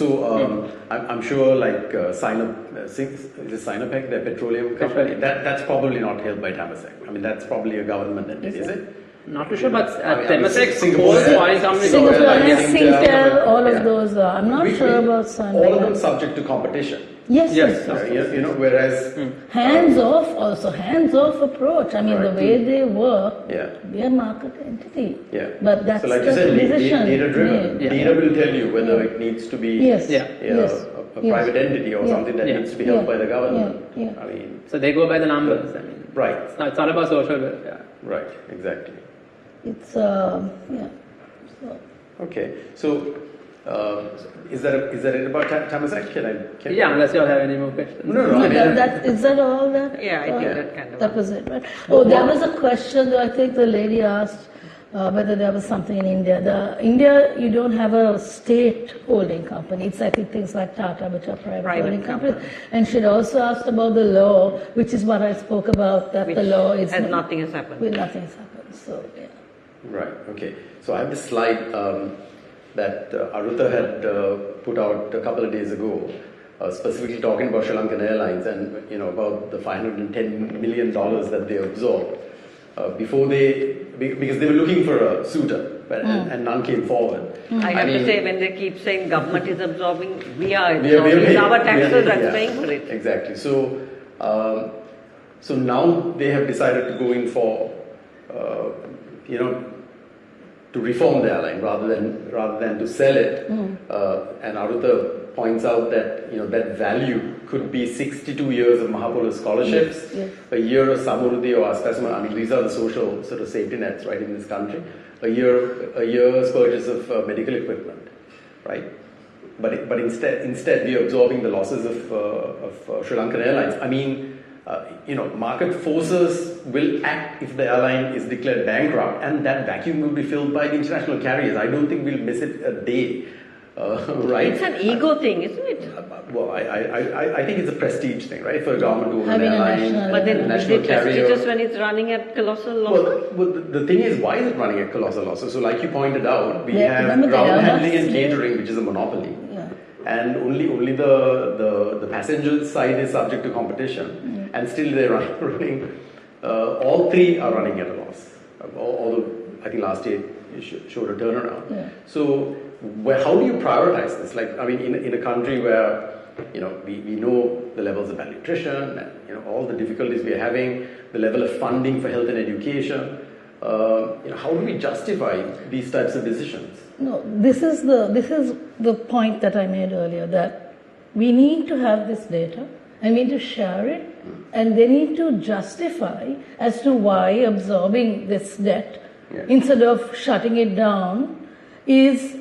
I'm sure like Sinopec, their petroleum company, that's probably not held by Temasek. I mean, that's probably a government entity, is it? Not too sure, but Temasek holds oil companies. Singtel, all of those. I'm not sure about Sinopec. All of them subject to competition. Yes. Whereas hands-off approach. I mean, the way they work, they're a market entity. Yeah. But that's so like you said, data-driven. Data will tell you whether it needs to be a private entity or something that needs to be held by the government. I mean, so they go by the numbers. I mean, right. It's not about social welfare. Right. Exactly. It's Okay. So. Is that it about Temasek? Unless you all have any more questions. No. Is that all that? Yeah, I think that kind of. That was it, right? Oh, there was a question, I think the lady asked whether there was something in India. India, you don't have a state holding company. It's, I think, things like Tata, which are private holding companies. And she'd also asked about the law, which is what I spoke about, that the law is... And nothing has happened. Nothing has happened, so, yeah. Right, okay. So I have this slide that Arutha had put out a couple of days ago, specifically talking about Sri Lankan Airlines and about the $510 million that they absorbed because they were looking for a suitor and none came forward. I have to say, when they keep saying government is absorbing, we are absorbing. It's our taxes that's paying for it. Exactly. So, so now they have decided to go in for, to reform the airline rather than to sell it. And Arutha points out that that value could be 62 years of Mahapurus scholarships, Yes. a year of Samruddhi or Aspasma. I mean, these are the social sort of safety nets, right, in this country. A year's purchase of medical equipment, right? But instead we are absorbing the losses of Sri Lankan Airlines. I mean, market forces will act if the airline is declared bankrupt, and that vacuum will be filled by the international carriers. I don't think we'll miss it a day, right? It's an ego thing, isn't it? Well, I think it's a prestige thing, right? For a government to own an Having a airline, national- But then is national it carrier. prestigious when it's running at colossal losses? Well, the thing is, why is it running at colossal losses? So, like you pointed out, we Yeah, have remember the ground Airbus handling and thing? catering, which is a monopoly. Yeah. And only the passenger side is subject to competition, and still they're running. All three are running at a loss. Although I think last year it showed a turnaround. Yeah. So, how do you prioritize this? Like, I mean, in a country where we know the levels of malnutrition and all the difficulties we are having, the level of funding for health and education. How do we justify these types of decisions? No, this is the point that I made earlier, that we need to have this data and we need to share it, and they need to justify as to why absorbing this debt instead of shutting it down is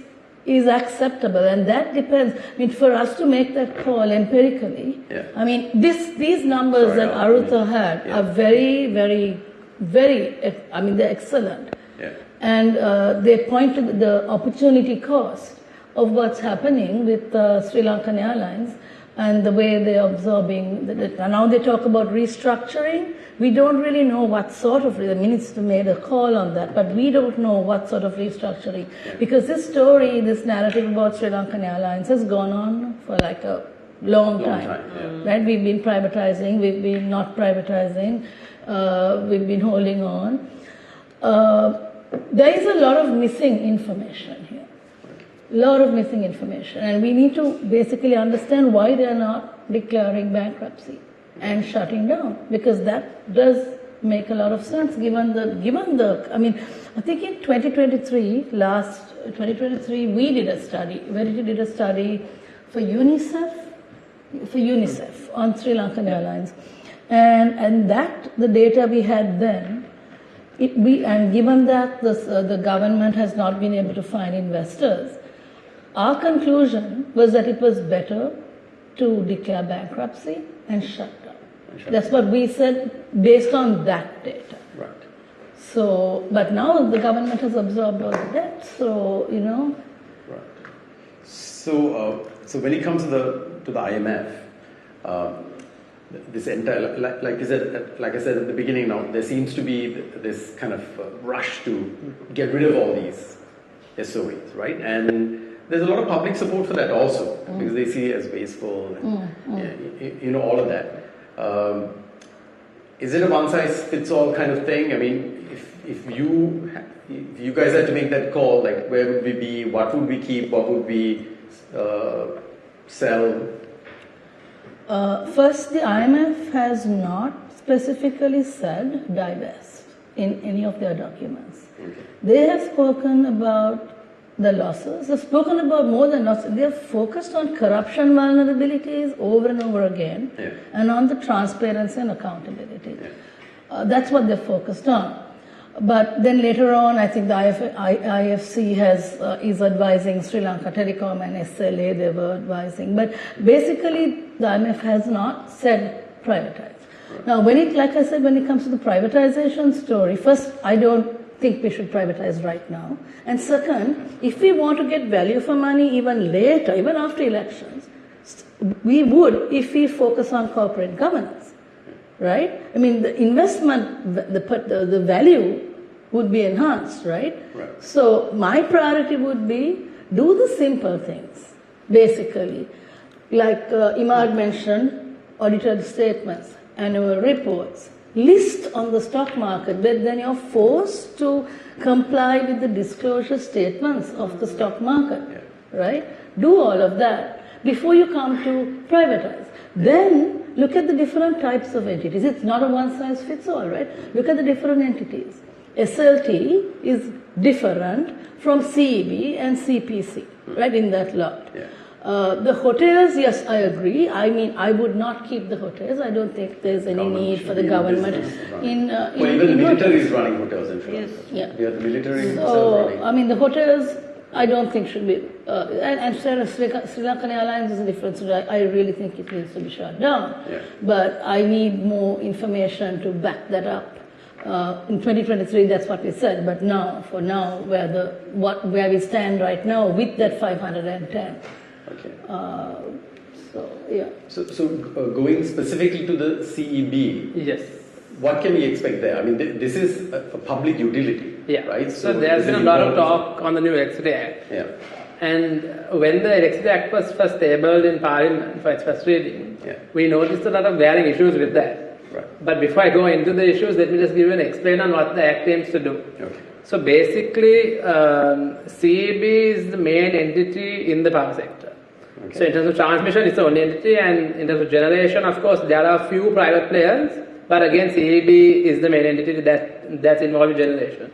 acceptable, and that depends. I mean, for us to make that call empirically, I mean, these numbers that Arutha had are very, very, very, I mean, they're excellent. Yeah. And they point to the opportunity cost of what's happening with Sri Lankan Airlines and the way they're absorbing the debt. And now they talk about restructuring. We don't really know what sort of, the minister made a call on that, but we don't know what sort of restructuring. Because this story, this narrative about Sri Lankan Airlines has gone on for like a long time. Right? We've been privatizing, we've been not privatizing, we've been holding on. There is a lot of missing information here. Lot of missing information, and we need to basically understand why they are not declaring bankruptcy and shutting down, because that does make a lot of sense given the I mean, I think in 2023 we did a study, Verity did a study for UNICEF on Sri Lankan Airlines, and that the data we had then, and given that the government has not been able to find investors, our conclusion was that it was better to declare bankruptcy and shut down. That's what we said based on that data. Right. So, but now the government has absorbed all the debt, so, Right. So, when it comes to the IMF, this entire, like I said at the beginning, now there seems to be this kind of rush to get rid of all these SOEs, right? And there's a lot of public support for that also, because they see it as wasteful, and, all of that. Is it a one-size-fits-all kind of thing? I mean, if you guys had to make that call, like where would we be, what would we keep, what would we sell? First, the IMF has not specifically said divest in any of their documents. Okay. They have spoken about the losses. They've spoken about more than losses. They have focused on corruption vulnerabilities over and over again, and on the transparency and accountability. That's what they're focused on. But then later on, I think the IFC is advising Sri Lanka Telecom and SLA. They were advising, but basically the IMF has not said privatize. Now, like I said, when it comes to the privatization story, first, I don't think we should privatize right now. And second, if we want to get value for money even later, even after elections, we would if we focus on corporate governance, right? I mean, the investment, the value would be enhanced, right? So my priority would be do the simple things, basically. Like Imad mentioned, audited statements, annual reports, list on the stock market, but then you're forced to comply with the disclosure statements of the stock market, right? Do all of that before you come to privatize. Then look at the different types of entities. It's not a one-size-fits-all, right? Look at the different entities. SLT is different from CEB and CPC, right, in that lot. The hotels, yes, I agree. I mean, I would not keep the hotels. I don't think there's any need for the government in even the military is running hotels in Sri Lanka. Yeah. We have the military itself So, running. I mean, the hotels, I don't think should be, and Sri Lankan Airlines is a different story. I really think it needs to be shut down. Yeah. But I need more information to back that up. In 2023, that's what we said. But now, for now, where we stand right now with that 510. Okay. So, yeah. So going specifically to the CEB, Yes. what can we expect there? I mean, this is a public utility, Yeah. right? So there's been a lot of talk on the new Electricity Act. Yeah. And when the Electricity Act was first tabled in Parliament for its first reading, we noticed a lot of varying issues with that. Right. But before I go into the issues, let me just give you an explain on what the Act aims to do. Okay. So basically, CEB is the main entity in the power sector. Okay. So in terms of transmission, it's the only entity, and in terms of generation, of course, there are a few private players, but again, CEB is the main entity that's involved in generation.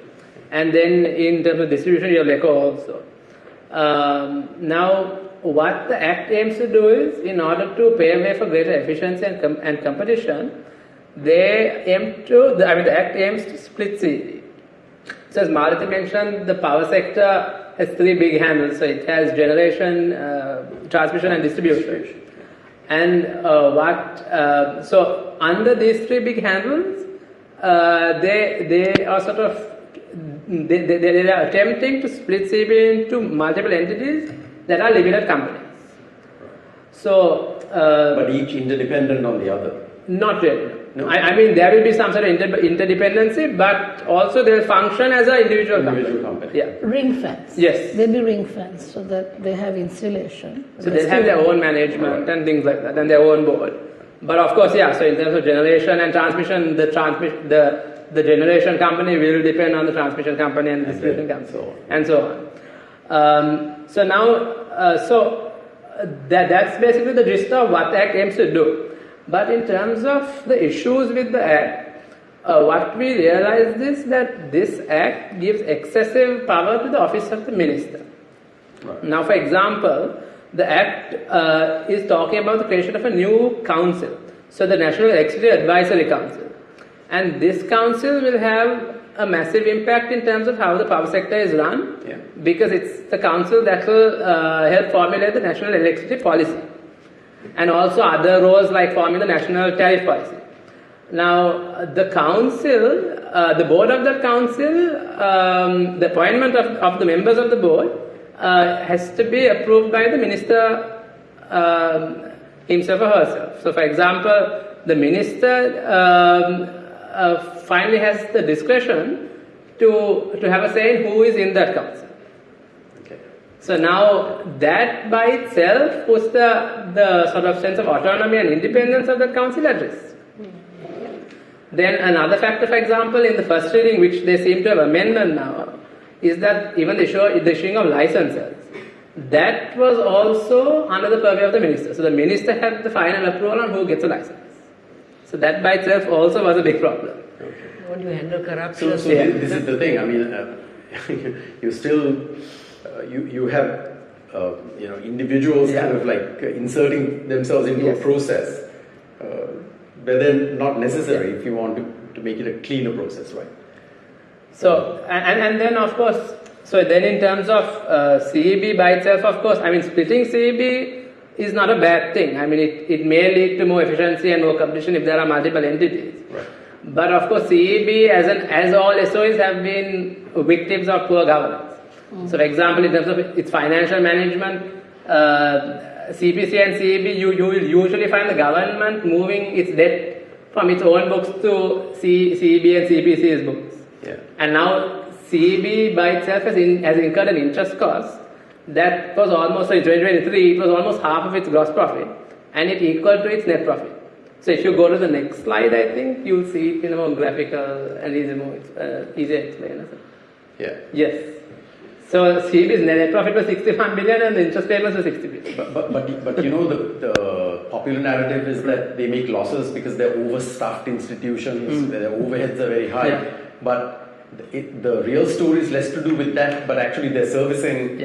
And then in terms of distribution, you have LECO also. Now, what the Act aims to do is, in order to pave way for greater efficiency and competition, they aim to, the Act aims to split CEB. So as Malati mentioned, the power sector has three big handles. So it has generation, transmission and distribution. And so under these three big handles, they are sort of, they are attempting to split CEB into multiple entities that are limited companies. So, but each interdependent on the other. Not really. No. I mean, there will be some sort of interdependency, but also they will function as an individual company. Yeah. Ring fence. Yes. They'll be ring fence so that they have insulation. So they have their own management and things like that, and their own board. But of course, yeah. So in terms of generation and transmission, the generation company will depend on the transmission company and the distribution company, and so on. So now, that's basically the gist of what the Act aims to do. But in terms of the issues with the Act, what we realized is that this Act gives excessive power to the office of the minister. Right. Now, for example, the Act is talking about the creation of a new council, so the National Electricity Advisory Council. And this council will have a massive impact in terms of how the power sector is run, because it's the council that will help formulate the national electricity policy, and also other roles like forming the national tariff policy. Now, the council, the board of the council, the appointment of the members of the board has to be approved by the minister himself or herself. So, for example, the minister finally has the discretion to have a say in who is in that council. So now that by itself puts the sort of sense of autonomy and independence of the council at risk. Then another factor, for example, in the first reading, which they seem to have amended now, is that even the issuing of licenses, that was also under the purview of the minister. So the minister had the final approval on who gets a license. So that by itself also was a big problem. How do you handle corruption? So this is the thing. I mean, you still you have individuals kind of like inserting themselves into a process, but then not necessary if you want to make it a cleaner process, right? So and then of course, so then in terms of CEB by itself, of course, I mean splitting CEB is not a bad thing. I mean it may lead to more efficiency and more competition if there are multiple entities. Right. But of course, CEB as all SOEs have been victims of poor governance. So, for example, in terms of its financial management, CPC and CEB, you will usually find the government moving its debt from its own books to CEB and CPC's books. Yeah. And now CEB by itself has incurred an interest cost that was almost, so in 2023, it was almost half of its gross profit, and it equal to its net profit. So if you go to the next slide, I think you'll see it in a more graphical and easier explain. Yeah. Yes. So CEB's net profit was 61 billion and the interest payments were 60 billion. But you know the popular narrative is that they make losses because they're overstuffed institutions, their overheads are very high. Yeah. But the real story is less to do with that, but actually they're servicing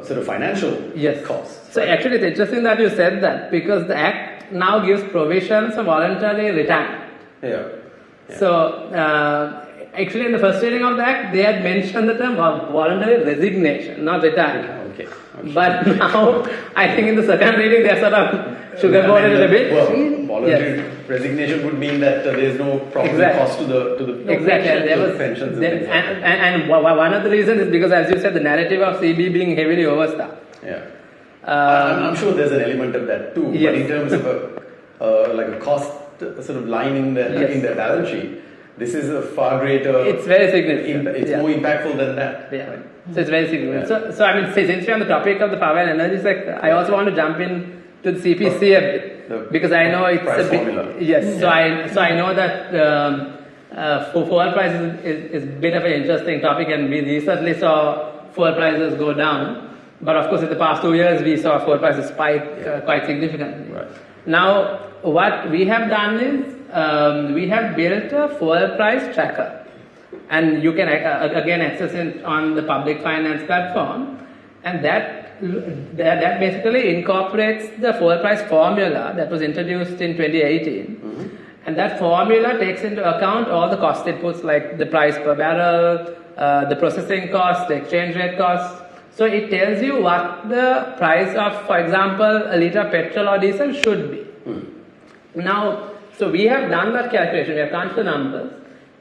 sort of financial Yes. costs. So actually, it's interesting that you said that because the Act now gives provisions for voluntary retirement. Yeah. So actually, in the first reading of the Act, they had mentioned the term voluntary resignation, not retirement. Okay. But now, I think in the second reading, they're sort of sugarcoated it a bit. Well, voluntary resignation would mean that there is no problem cost to the Exactly. And there was pensions and then, things like that. and one of the reasons is because, as you said, the narrative of CB being heavily overstaffed. Yeah. I'm sure there's an element of that too. Yes. But in terms of a cost sort of line in their balance sheet, this is a far greater. It's very significant. It's more impactful than that. Yeah. Right? So it's very significant. Yeah. So I mean, since we're on the topic of the power and energy sector, I also want to jump in to the CPC a bit because I know it's price a bit. formula. Yes. Yeah. So I know that fuel prices is a bit of an interesting topic, and we recently saw fuel prices go down. But of course, in the past 2 years, we saw fuel prices spike quite significantly. Right. Now, what we have done is we have built a fuel price tracker. And you can again access it on the public finance platform, and that basically incorporates the fuel price formula that was introduced in 2018, and that formula takes into account all the cost inputs like the price per barrel, the processing cost, the exchange rate cost. So it tells you what the price of, for example, a liter of petrol or diesel should be. Now, so we have done that calculation, we have crunched the numbers.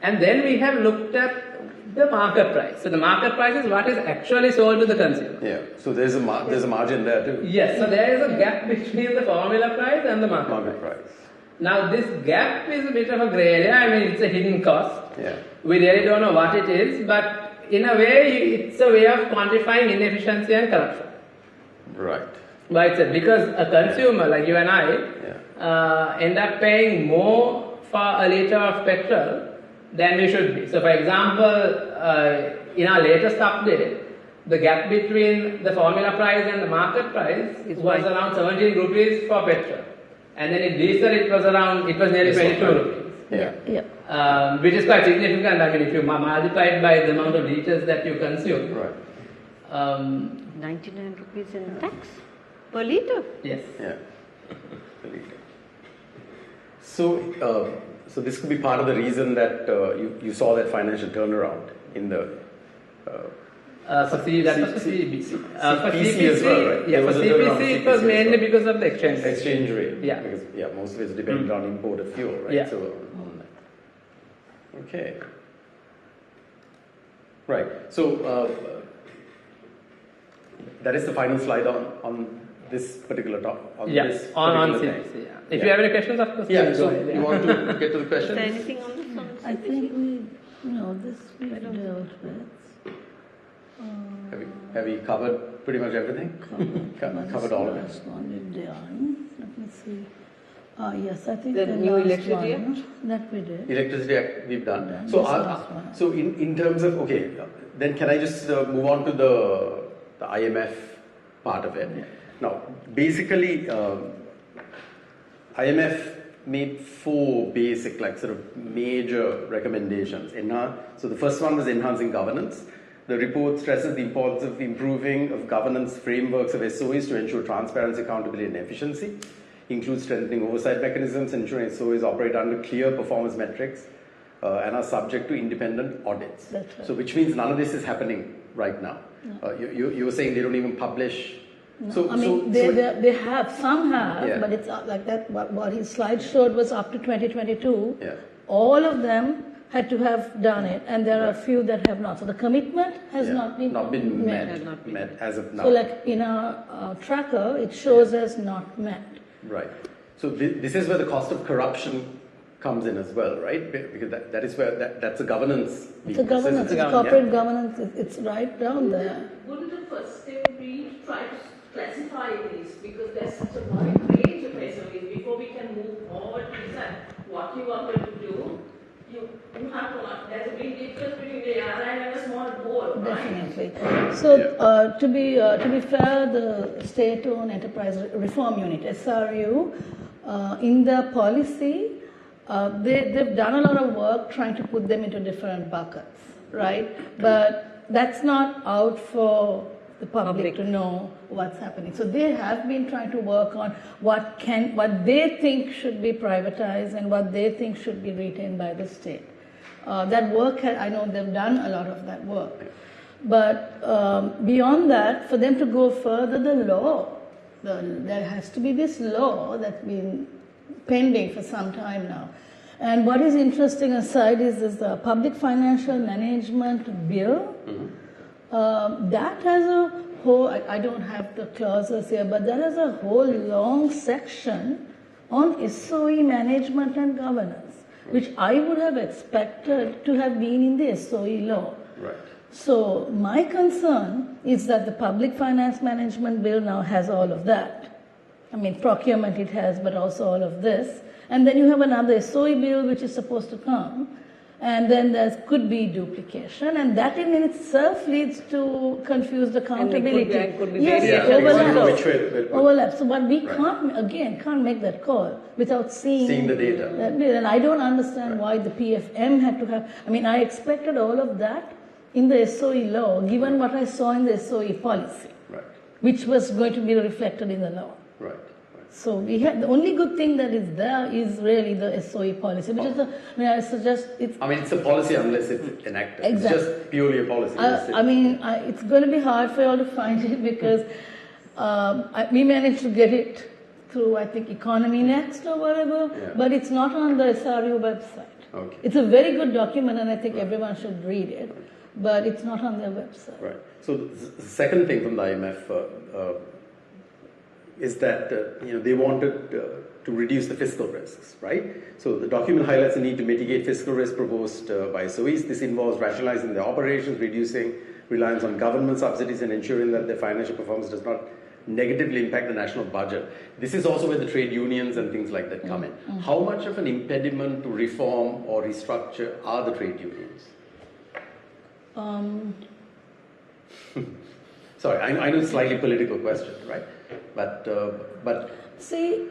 And then we have looked at the market price. So the market price is what is actually sold to the consumer. Yeah. So there's a margin there too. Yes. So there is a gap between the formula price and the market price. Price. Now this gap is a bit of a grey area. I mean, it's a hidden cost. Yeah. We really don't know what it is, but in a way, it's a way of quantifying inefficiency and corruption. Right. Right. So because a consumer like you and I end up paying more for a liter of petrol than we should be. So for example, in our latest update, the gap between the formula price and the market price was around 17 rupees for petrol. And then in diesel it was nearly 22 rupees. Yeah. Which is quite significant. I mean, if you multiply it by the amount of liters that you consume. Right. 99 rupees in tax per litre. Yes. Yeah. So, so this could be part of the reason that you saw that financial turnaround in the. For CPC as well, right? Yeah, There for was a turnaround CPC it CPC was as mainly well. because of the exchange rate. Exchange rate. Yeah. Because most of it is dependent on imported fuel, right? Yeah. So, okay. Right. So that is the final slide on this particular topic. On this on particular CPC. thing. Yeah. If you have any questions, of course, Yeah. please So go ahead. you want to get to the Is questions? there anything on this one? I think this we've dealt with. Have we covered pretty much everything? Covered all of it. Last one we've done. Let me see. Yes, I think The new last electricity one that we did. Electricity Act we've done. Done. So, This last one. so in terms of then can I just move on to the IMF part of it? Now, basically, IMF made 4 basic, sort of major recommendations. So the first one was enhancing governance. The report stresses the importance of improving of governance frameworks of SOEs to ensure transparency, accountability, and efficiency. Includes strengthening oversight mechanisms, ensuring SOEs operate under clear performance metrics and are subject to independent audits. That's right. So, which means none of this is happening right now. No. You were saying they don't even publish. No, So, I mean, they have, some have, Yeah. but it's like that. What his slide showed was up to 2022. Yeah. All of them had to have done it, and there are a few that have not. So the commitment has not been met. Has not been met as of now. So, like in our tracker, it shows as not met. Right. So this is where the cost of corruption comes in as well, right? Because that is where that's a governance. It's a governance, it's corporate governance. It's right down there. Wouldn't the first step be to try to classify these, because there's such a wide range of SOEs before we can move forward to decide what you are going to do? You have to, there's a big difference between the airline and a small boat, right? Definitely. So, to be fair, the State-Owned Enterprise Reform Unit (SRU), in their policy, they've done a lot of work trying to put them into different buckets, right? But that's not out for the public to know what's happening. So they have been trying to work on what they think should be privatized and what they think should be retained by the state. That work, I know they've done a lot of that work. But beyond that, for them to go further, the law, there has to be this law that's been pending for some time now. And what is interesting aside is the Public Financial Management Bill. That has a whole, I don't have the clauses here, but that has a whole long section on SOE management and governance, which I would have expected to have been in the SOE law. Right. So my concern is that the Public Finance Management Bill now has all of that. I mean, procurement it has, but also all of this. And then you have another SOE bill which is supposed to come. And then there could be duplication, and that in itself leads to confused accountability. And it could be yes, variation. overlap. So, but we can't make that call without seeing the data. And I don't understand why the PFM had to have. I mean, I expected all of that in the SOE law, given what I saw in the SOE policy, which was going to be reflected in the law. Right. So we have the only good thing that is there is really the SOE policy, which is I suggest it's. I mean, it's a policy unless it's enacted. Exactly. It's just purely a policy. It's going to be hard for you all to find it because we managed to get it through, I think, Economy Next or whatever, but it's not on the SRU website. Okay. It's a very good document, and I think everyone should read it, but it's not on their website. Right. So the second thing from the IMF. Is that they wanted to reduce the fiscal risks, right? So the document highlights the need to mitigate fiscal risk proposed by SOEs. This involves rationalizing their operations, reducing reliance on government subsidies, and ensuring that their financial performance does not negatively impact the national budget. This is also where the trade unions and things like that come in. How much of an impediment to reform or restructure are the trade unions? Sorry, I know it's a slightly political question, right? But see,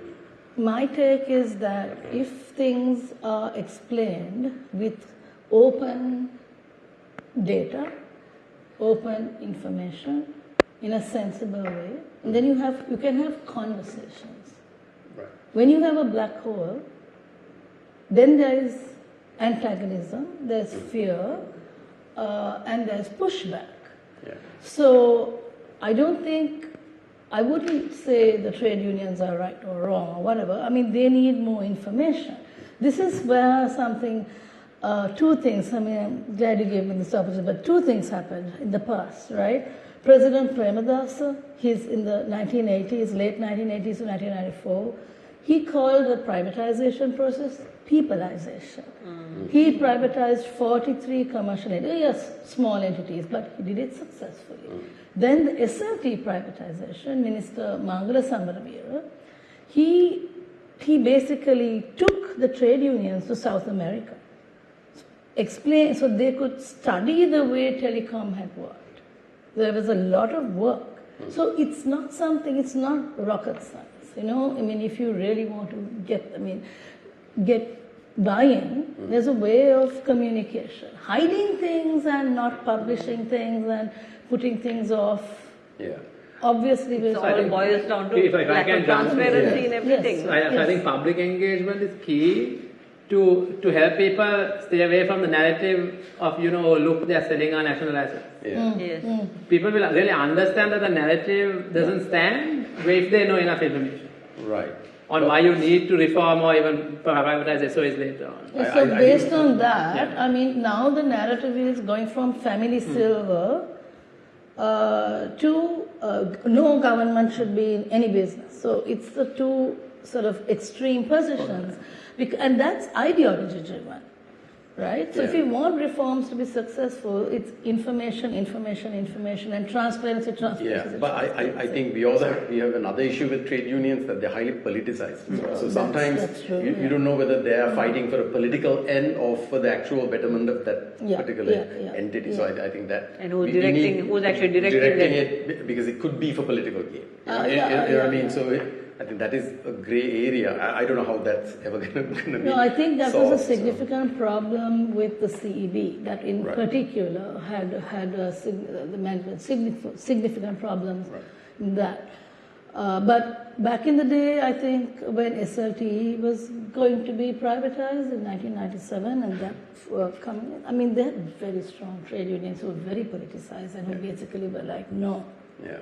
my take is that if things are explained with open data, open information in a sensible way, and then you can have conversations. Right. When you have a black hole, then there is antagonism, there's fear, and there's pushback. Yeah. So I wouldn't say the trade unions are right or wrong or whatever. I mean, they need more information. This is where two things, I mean, I'm glad you gave me this opportunity, but two things happened in the past, right? President Premadasa, he's in the 1980s, late 1980s to 1994, he called the privatization process peopleization. He privatized 43 commercial entities, yes, small entities, but he did it successfully. Then the SLT privatization, Minister Mangala Sambaravira, he basically took the trade unions to South America, so they could study the way telecom had worked. There was a lot of work. So it's not rocket science. I mean, if you really want to get buy-in, there's a way of communication. Hiding things and not publishing things and putting things off. Yeah. Obviously, it all boils down to lack of transparency in everything. Yes. So I think public engagement is key to help people stay away from the narrative of, look, they are selling our national assets. Yeah. Yes. People will really understand that the narrative doesn't stand if they know enough information. Right. On why you need to reform or even privatize SOEs later on. So based on that, I mean, now the narrative is going from family silver to no government should be in any business. So it's the two sort of extreme positions. And that's ideology driven. Right? So if you want reforms to be successful, it's information, and transparency. Yeah, but I think we have another issue with trade unions that they're highly politicized. So sometimes that's true, you don't know whether they are fighting for a political end or for the actual betterment of that particular entity. So I think that... And who's actually directing it, because it could be for political gain. You know what I mean? So I think that is a grey area. I don't know how that's ever going to be. No, I think that solved, was a significant problem with the CEB, that in Right. particular had the management significant problems in that. But back in the day, I think when SLT was going to be privatized in 1997, and that coming in, I mean, they had very strong trade unions who were very politicized and who basically were like, no. Yeah.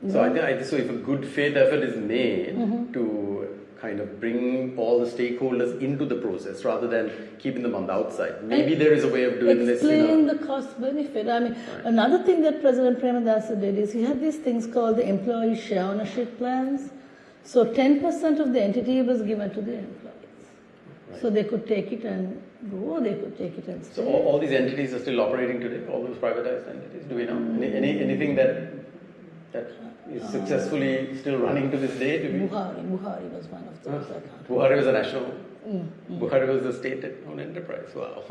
So I think so if a good faith effort is made to kind of bring all the stakeholders into the process rather than keeping them on the outside, maybe there is a way of doing this. Explain the cost benefit. I mean, another thing that President Premadasa did is he had these things called the employee share ownership plans. So 10% of the entity was given to the employees. So they could take it and go, they could take it and stay. So all these entities are still operating today, all those privatized entities? Do we know? Anything that is successfully still running to this day? Buhari was one of those. Buhari was a national, Buhari was a state-owned enterprise. Wow.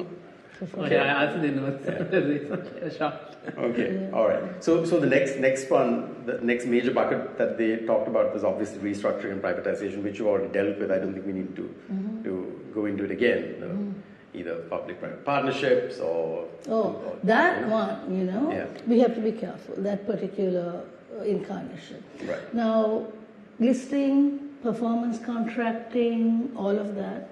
Okay, I also didn't know. Shocked. Okay, all right. So the next one, the next major bucket that they talked about was obviously restructuring and privatization, which you already dealt with. I don't think we need to go into it again. Either public-private partnerships or... That one, you know, we have to be careful, that particular incarnation. Right. Now, listing, performance contracting, all of that,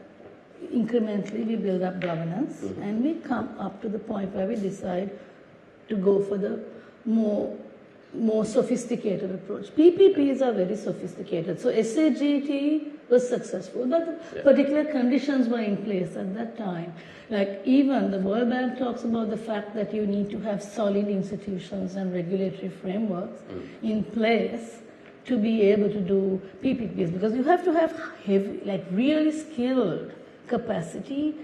incrementally we build up governance and we come up to the point where we decide to go for the more sophisticated approach. PPPs are very sophisticated. So SAGT was successful, but particular conditions were in place at that time. Like even the World Bank talks about the fact that you need to have solid institutions and regulatory frameworks in place to be able to do PPPs, because you have to have heavy, like really skilled capacity,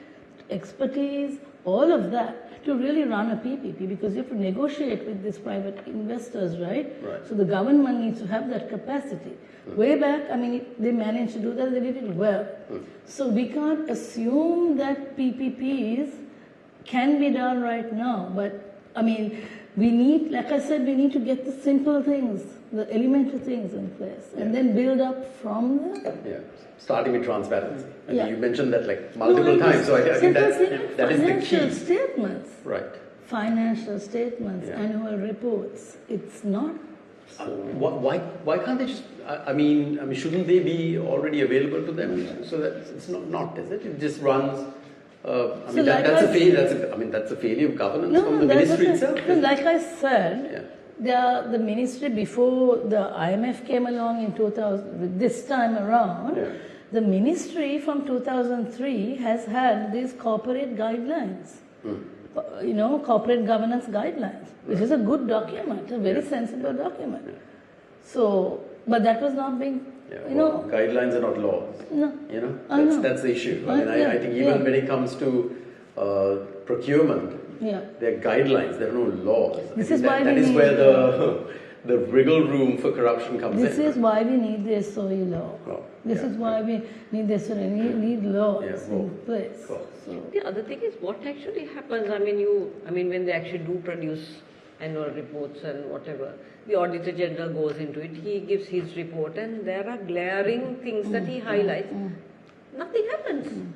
expertise, all of that to really run a PPP, because you have to negotiate with these private investors, right? So the government needs to have that capacity. Way back, I mean, they managed to do that, they did it well. So we can't assume that PPPs can be done right now, but I mean, we need, like I said, we need to get the simple things, the elementary things in place, and then build up from there. Yeah, starting with transparency. And you mentioned that like multiple times, so I think that is the key. Financial statements. Right. Financial statements, annual reports. It's not. Why can't they just? I mean, shouldn't they be already available to them? So that it's not, is it? It just runs. I mean, that's a failure. That's a failure of governance from the ministry itself. Like I said, the ministry before the IMF came along in 2000. This time around, the ministry from 2003 has had these corporate guidelines. You know, corporate governance guidelines, which is a good document, a very sensible document. So, but that was not being, guidelines are not laws. No. You know, that's the issue. I think even when it comes to procurement, there are guidelines, there are no laws. This is why that is where the wriggle room for corruption comes in. This is why we need the SOE law. This is why we need the SOE. We need laws in place. The other thing is what actually happens. I mean, when they actually do produce annual reports and whatever, the Auditor General goes into it. He gives his report, and there are glaring things that he highlights. Nothing happens.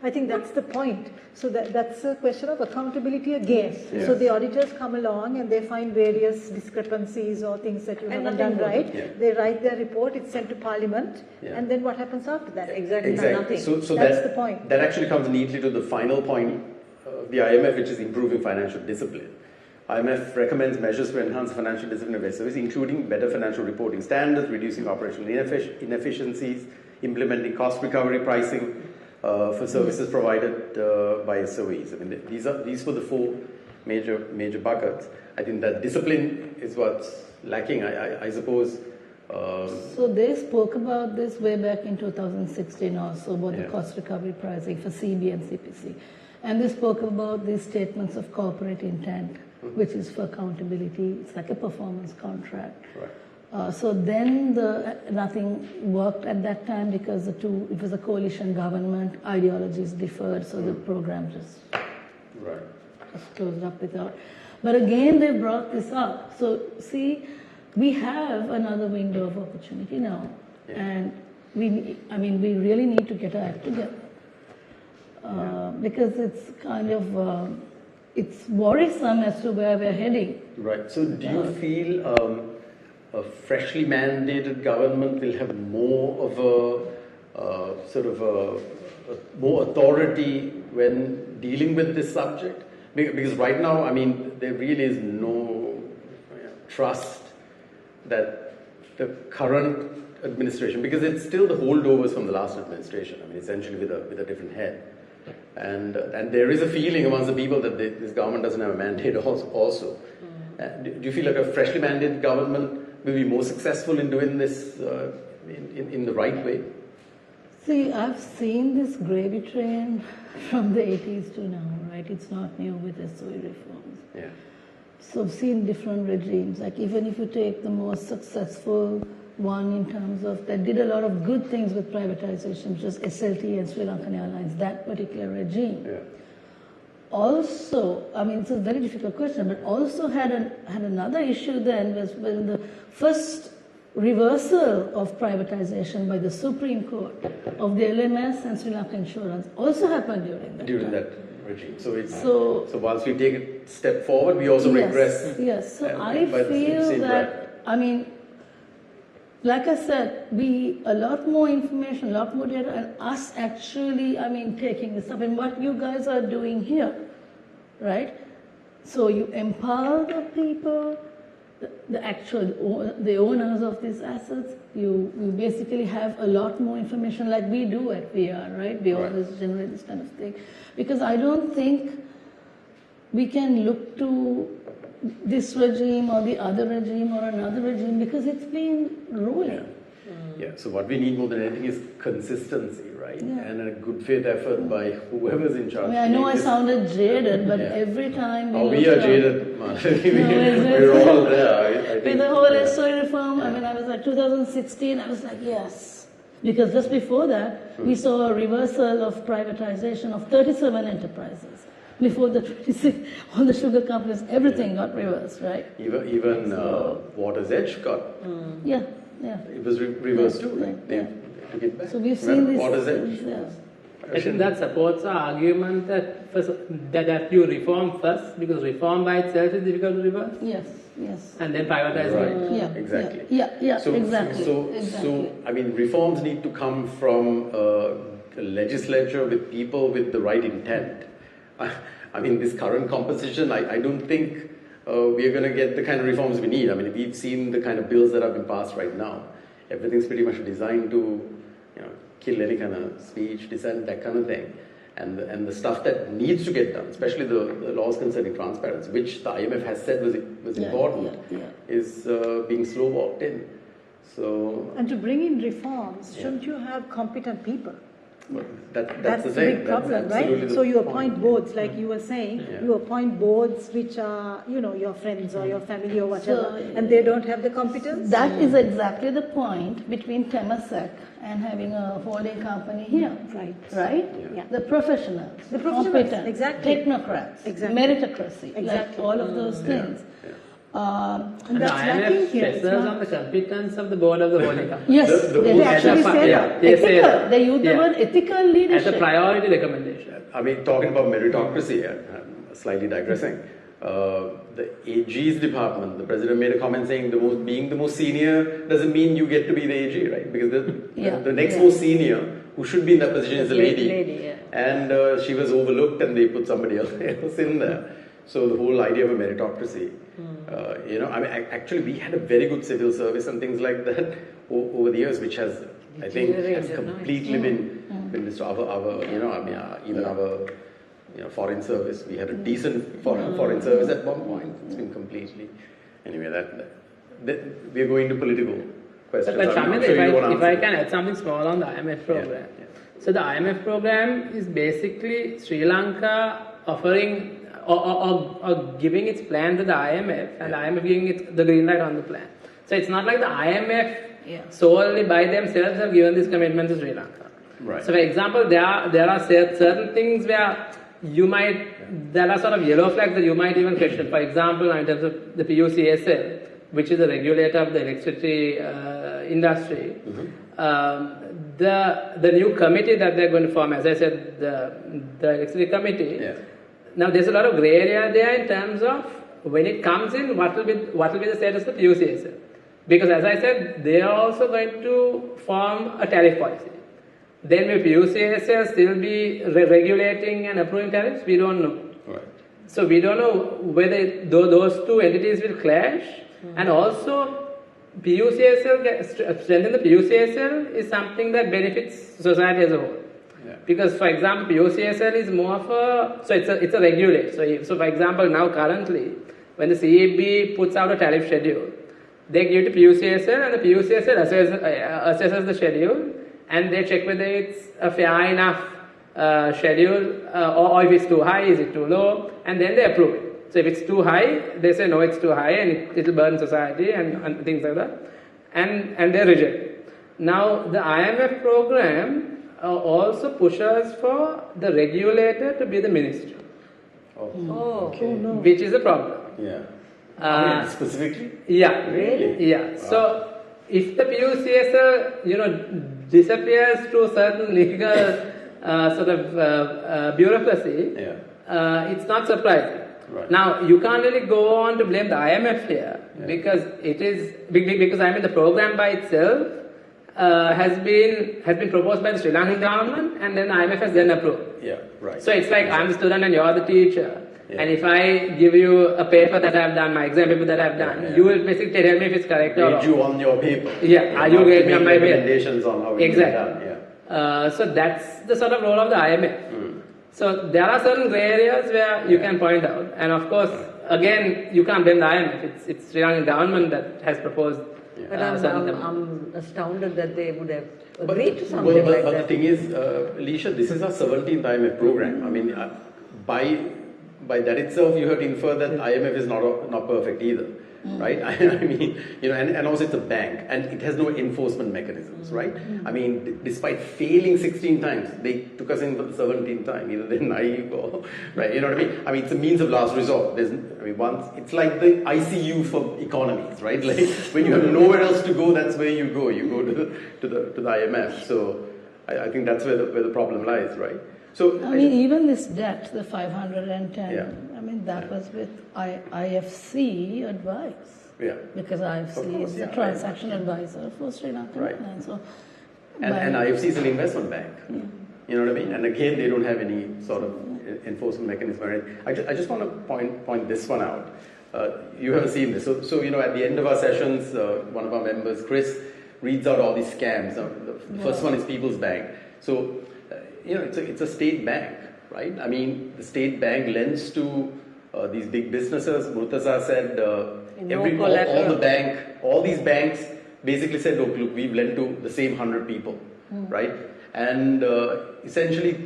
I think that's the point. So that's a question of accountability again. So the auditors come along and they find various discrepancies or things that you haven't done right. They write their report, it's sent to Parliament, and then what happens after that? Exactly. Nothing. So that's the point. That actually comes neatly to the final point of the IMF, which is improving financial discipline. IMF recommends measures to enhance financial discipline of SOEs, including better financial reporting standards, reducing operational inefficiencies, implementing cost recovery pricing for services provided by SOEs. I mean, these were the four major buckets. I think that discipline is what's lacking. I suppose. So they spoke about this way back in 2016 also, about the cost recovery pricing for CB and CPC. And they spoke about these statements of corporate intent, which is for accountability. It's like a performance contract. So then nothing worked at that time because it was a coalition government, ideologies differed, so the program just closed up without. But again, they brought this up. So see, we have another window of opportunity now And we really need to get our act together. Because it's kind of, it's worrisome as to where we're heading. Right. So do you feel a freshly mandated government will have more of more authority when dealing with this subject? Because right now, there really is no trust that the current administration, because it's still the holdovers from the last administration, essentially with a different head. And there is a feeling amongst the people that this government doesn't have a mandate also. Do you feel like a freshly mandated government will be more successful in doing this in the right way? See, I've seen this gravy train from the 80s to now, right? It's not new with SOE reforms. Yeah. So I've seen different regimes. Like even if you take the most successful one in terms of that did a lot of good things with privatization, just SLT and Sri Lankan Airlines, that particular regime. Yeah. Also, it's a very difficult question, but also had another issue then was when the first reversal of privatization by the Supreme Court of the LMS and Sri Lanka Insurance also happened during that time. Regime. So whilst we take a step forward, we also regress. Yes. So I feel that, like I said, a lot more information, a lot more data, and us actually, taking this up. And what you guys are doing here, right? So you empower the people, the owners of these assets. You basically have a lot more information like we do at VR, right? We always generate this kind of thing. Because I don't think we can look to this regime or the other regime or another regime because it's been ruling. Yeah, so what we need more than anything is consistency, right? Yeah. And a good faith effort by whoever's in charge. I know I sounded jaded, but every time we are jaded, we're all there. With the whole SOE reform, I was like 2016, I was like, yes. Because just before that, we saw a reversal of privatization of 37 enterprises. Before the 26, all the sugar companies, everything got reversed, right? Even Water's Edge got. Yeah. It was reversed too, right? They took it back. So we've seen this. Water's Edge. Yeah. I think that supports our argument that you reform first, because reform by itself is difficult to reverse. Yes. And then privatize. Right. Yeah. Exactly. Yeah. Exactly. So reforms need to come from a legislature with people with the right intent. This current composition, I don't think we are going to get the kind of reforms we need. We've seen the kind of bills that have been passed right now. Everything's pretty much designed to, kill any kind of speech, dissent, that kind of thing. And the stuff that needs to get done, especially the laws concerning transparency, which the IMF has said was important, is being slow walked in. So, and to bring in reforms, shouldn't you have competent people? Well, that's the big problem, right? So you appoint boards, like you were saying, you appoint boards which are, your friends or your family or whatever, and they don't have the competence? That is exactly the point between Temasek and having a holding company here. Right? Yeah. The professionals, competent, exactly. Technocrats, exactly. Meritocracy, exactly. like all of those things. And the IMF stresses on the competence of the board of the holding company. Yes, they actually say that. They say that. They use the word ethical leadership. As a priority recommendation. Talking about meritocracy, slightly digressing, the AG's department, the president made a comment saying being the most senior doesn't mean you get to be the AG, right? Because the next most senior, who should be in that position, is a lady. And she was overlooked and they put somebody else in there. So the whole idea of a meritocracy, actually we had a very good civil service and things like that over the years, which has, I think, has completely been destroyed. Even our foreign service, we had a decent foreign service at one point. It's been completely, anyway. That we are going to political questions. But Shamit, if I can add something small on the IMF program. So the IMF program is basically Sri Lanka offering or giving its plan to the IMF, and the IMF giving it the green light on the plan. So it's not like the IMF solely by themselves have given this commitment to Sri Lanka. Right. So for example, there are certain things where there are sort of yellow flags that you might even question. For example, in terms of the PUCSL, which is the regulator of the electricity industry, the new committee that they're going to form, as I said, the electricity committee. Yeah. Now there's a lot of grey area there in terms of when it comes in, what will be the status of PUCSL? Because as I said, they are also going to form a tariff policy. Then will PUCSL still be regulating and approving tariffs? We don't know. Right. So we don't know whether those two entities will clash, and also strengthening the PUCSL is something that benefits society as a whole. Yeah. Because, for example, PUCSL is more of it's a regulator. So for example, now currently, when the CEB puts out a tariff schedule, they give it to PUCSL, and the PUCSL assesses the schedule, and they check whether it's a fair enough schedule, or if it's too high, is it too low, and then they approve it. So if it's too high, they say no, it's too high, and it'll burn society and things like that, and they reject it. Now the IMF program also pushes for the regulator to be the ministry, which is a problem. Yeah. Specifically? Yeah. Really? Yeah. Wow. So if the PUCSL, disappears to a certain legal sort of bureaucracy, it's not surprising. Right. Now you can't really go on to blame the IMF here, because the program by itself has been proposed by the Sri Lankan government, and then the IMF has then approved. Yeah, right. So it's like I'm the student and you're the teacher. And if I give you a paper that I've done, my exam paper that I've done, you will basically tell me if it's correct or wrong. You on your paper. Yeah, are you grade me on my paper? Recommendations on how it's done. Yeah. So that's the sort of role of the IMF. So there are certain grey areas where you can point out, and of course, again, you can't blame the IMF. It's Sri Lankan government that has proposed. But I'm astounded that they would have agreed to something like that. But the thing is, Leisha, this is our 17th IMF program. I mean, by that itself, you have to infer that IMF is not perfect either, right? I mean, and also it's a bank, and it has no enforcement mechanisms, right? I mean, despite failing 16 times, they took us in for the 17th time. Either they're naive or, right? You know what I mean? I mean, it's a means of last resort. It's like the ICU for economies, right? Like when you have nowhere else to go, that's where you go. You go to the IMF. So I think that's where the problem lies, right? So I mean, even this debt, the 510, I mean, that was with IFC advice. Yeah. Because IFC is the transaction advisor for Sri Lanka. Right. And so, and IFC is an investment bank. Yeah. You know what I mean? And again, they don't have any sort of enforcement mechanism or anything. I just want to point this one out. You haven't seen this. So at the end of our sessions, one of our members, Chris, reads out all these scams. The first one is People's Bank. So, it's a state bank, right? I mean, the state bank lends to these big businesses. Murtaza said all these banks basically said, look, we've lent to the same 100 people, right? And essentially,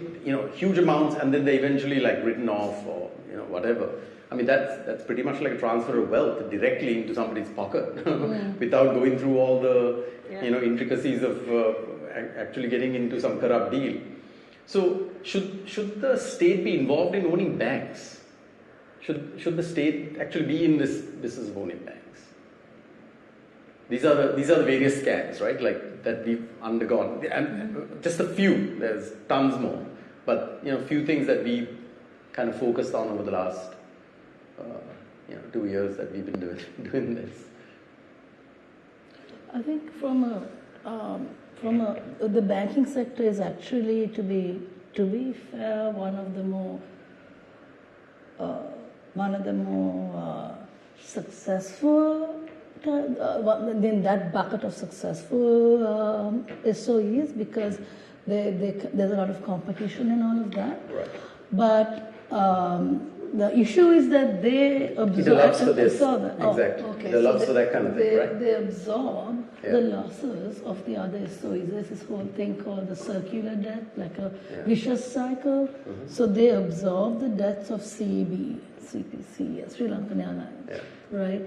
huge amounts, and then they eventually written off or whatever. I mean, that's pretty much like a transfer of wealth directly into somebody's pocket without going through all the intricacies of actually getting into some corrupt deal. So should the state be involved in owning banks? Should the state actually be in this business of owning banks? These are the various scams, right? Like that we've undergone, and just a few. There's tons more, but few things that we kind of focused on over the last 2 years that we've been doing this. I think the banking sector is actually, to be fair, one of the more successful in that bucket of successful SOEs, because there's a lot of competition and all of that. Right. But the issue is that they absorb. It allows for this. Exactly. It allows for that kind of thing, right? They absorb the losses of the other SOEs. There's this whole thing called the circular debt, like a vicious cycle. So they absorb the debts of CEB, CPC, Sri Lankan Airlines, right?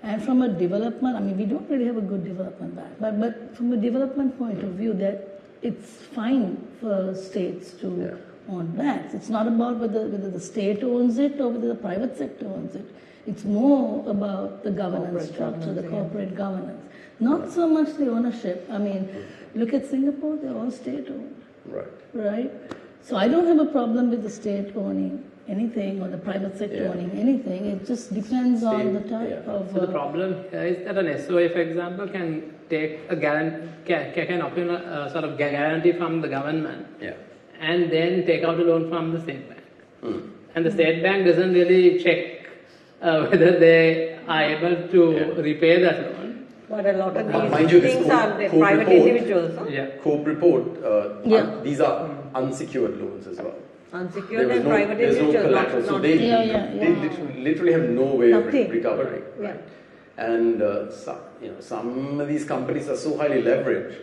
And from a development, I mean, we don't really have a good development bank, but from a development point of view, that it's fine for states to owned banks. It's not about whether the state owns it or whether the private sector owns it. It's more about the governance structure, the corporate governance. Not so much the ownership. I mean, look at Singapore, they're all state owned. Right. Right? So I don't have a problem with the state owning anything or the private sector owning anything. It just depends on the type of... So the problem is that an SOA, for example, can take a can obtain a sort of guarantee from the government and then take out a loan from the state bank. And the state bank doesn't really check whether they are able to repay that loan. But a lot of Mind these you, things are the private individuals. Huh? Cope report, these are unsecured loans as well. Unsecured and private individuals. There's no collateral, so they literally have no way of recovering. Right? And some of these companies are so highly leveraged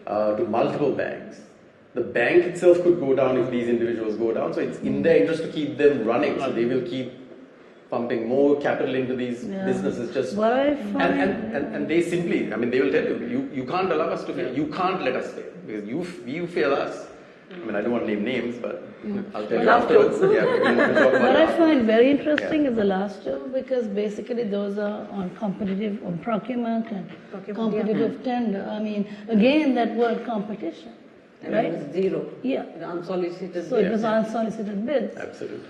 to multiple banks. The bank itself could go down if these individuals go down, so it's in their interest to keep them running, so they will keep pumping more capital into these businesses just and they simply, I mean, they will tell you can't allow us to fail, you can't let us fail, because you fail us. I mean, I don't want to name names, but I'll tell you afterwards. We'll talk about what I find very interesting is the last two, because basically those are on competitive, on procurement and competitive tender. I mean, again, that word competition, right? It was zero. Yeah. Unsolicited. So it was unsolicited bids. Absolutely.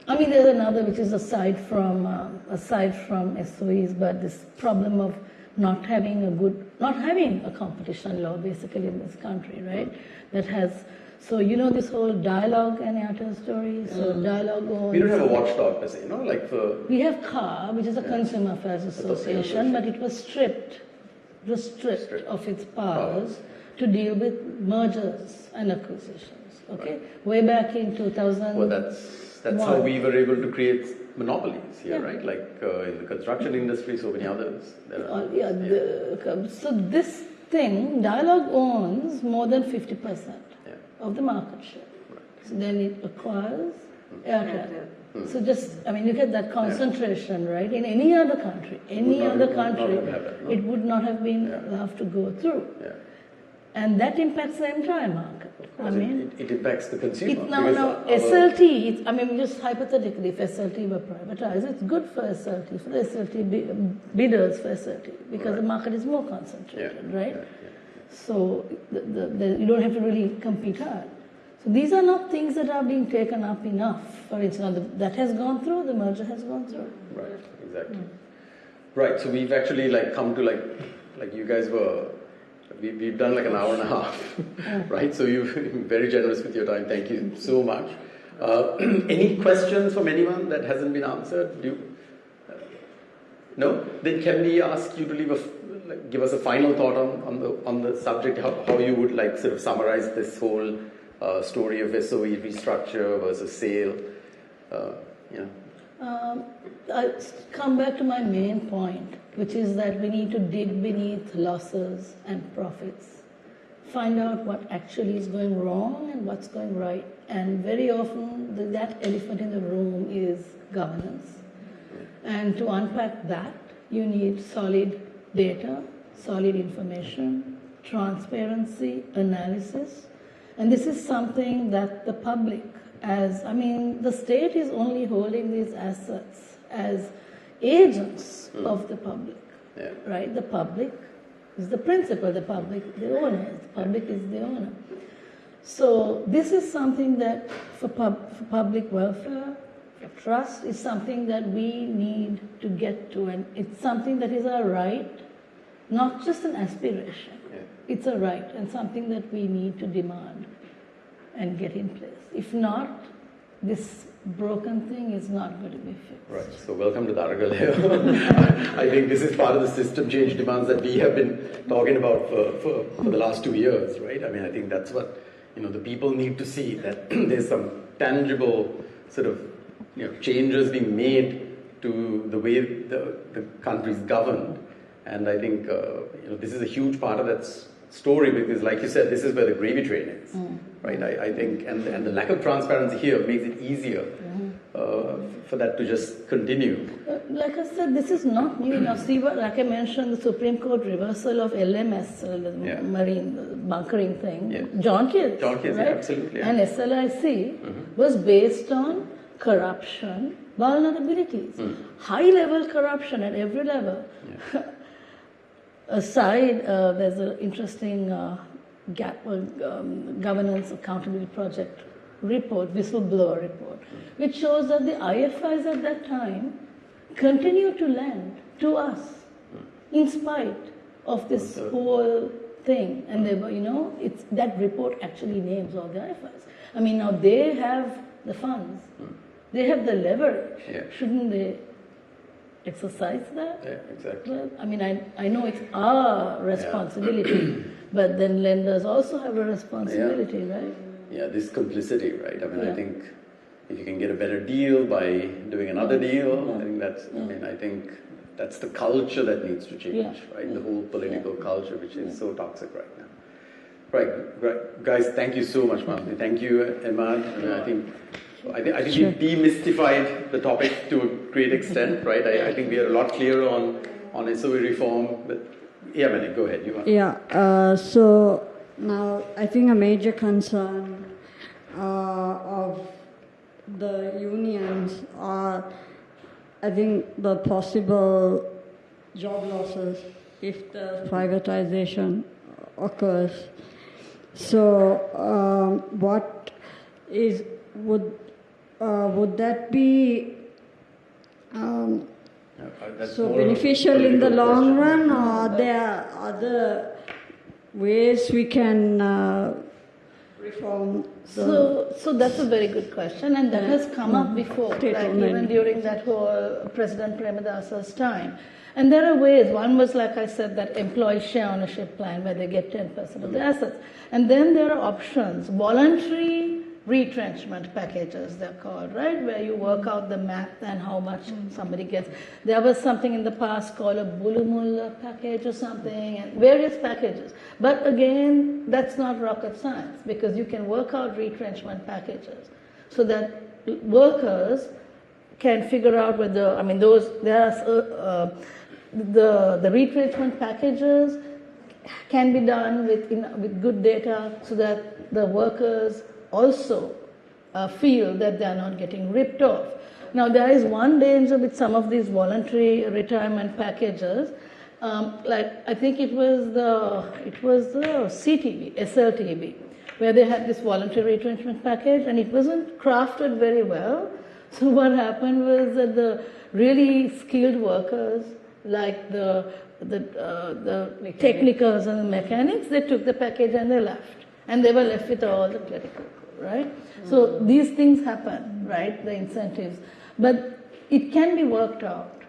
I mean, there's another which is aside from SOEs, but this problem of not having a competition law basically in this country, right? That has, so this whole dialogue and Airtel story. So dialogue owns. We don't have a watchdog per se, like for. We have CAR, which is a Consumer Affairs Association, but it was stripped of its powers to deal with mergers and acquisitions. Okay, way back in 2000. Well, that's how we were able to create monopolies here, right? Like in the construction industry, so many others. So this thing, Dialogue owns more than 50% of the market share. Right. So then it acquires Airtel. So look at that concentration, right? In any other country, it would not have been allowed to go through. Yeah. And that impacts the entire market. I mean, it impacts the consumer. Now SLT, just hypothetically, if SLT were privatized, it's good for SLT, for the SLT bidders for SLT, because the market is more concentrated, right? So you don't have to really compete hard. So these are not things that are being taken up enough. For instance, that has gone through, the merger has gone through. Right, exactly. Right, so we've actually come to like you guys were. We've done like an hour and a half, right? So you've been very generous with your time. Thank you so much. Any questions from anyone that hasn't been answered? No? Then can we ask you to give us a final thought on the subject, how you would sort of summarize this whole story of SOE restructure versus sale? I come back to my main point, which is that we need to dig beneath losses and profits, find out what actually is going wrong and what's going right. And very often that elephant in the room is governance. And to unpack that, you need solid data, solid information, transparency, analysis. And this is something that the public, the state is only holding these assets as agents of the public, right? The public is the principal, the public the owner, the public is the owner. So this is something that for public welfare, for trust, is something that we need to get to, and it's something that is our right, not just an aspiration. It's a right and something that we need to demand and get in place. If not, this broken thing is not going to be fixed. Right. So welcome to Daragal. I think this is part of the system change demands that we have been talking about for the last 2 years, right? I mean, I think that's what the people need to see, that there's some tangible sort of changes being made to the way the country is governed, and I think this is a huge part of that story, because, like you said, this is where the gravy train is, right? I think, and the lack of transparency here makes it easier for that to just continue. Like I said, this is not new. Now, see, like I mentioned, the Supreme Court reversal of LMS, the marine bunkering thing, John Keats, John Keats, right? absolutely. Yeah. And SLIC was based on corruption, vulnerabilities, high-level corruption at every level. Yeah. Aside, there's an interesting governance accountability project report, whistleblower report, which shows that the IFIs at that time continued to lend to us in spite of this whole thing. And they were, it's that report actually names all the IFIs. I mean, now they have the funds, they have the leverage. Yeah. Shouldn't they exercise that? Yeah, exactly. Well, I mean, I know it's our responsibility, but then lenders also have a responsibility, right? Yeah, this complicity, right? I mean, I think if you can get a better deal by doing another deal, I think I think that's the culture that needs to change, right? The whole political culture, which is so toxic right now. Right, guys, thank you so much, Malti. Thank you, Emad. I think we demystified the topic to a great extent, right? I think we are a lot clearer on SOE reform. But yeah, Manik, go ahead. So now I think a major concern of the unions are, I think, the possible job losses if the privatization occurs. So what is would that be so beneficial in the long run, or are there other ways we can reform? So that's a very good question, and that has come up before, like even during that whole President Premadasa's time. And there are ways. One was, like I said, that employee share ownership plan where they get 10% of the assets. And then there are options, voluntary retrenchment packages, they're called, right? Where you work out the math and how much somebody gets. There was something in the past called a Bulumulla package or something, and various packages. But again, that's not rocket science, because you can work out retrenchment packages so that workers can figure out whether, I mean, the retrenchment packages can be done with good data so that the workers also feel that they are not getting ripped off. Now, there is one danger with some of these voluntary retirement packages. Like I think it was the CTB, SLTB, where they had this voluntary retrenchment package, and it wasn't crafted very well. So what happened was that the really skilled workers, like the technicals and the mechanics, they took the package and they left. And they were left with all the clerical, right? So these things happen, right, the incentives. But it can be worked out.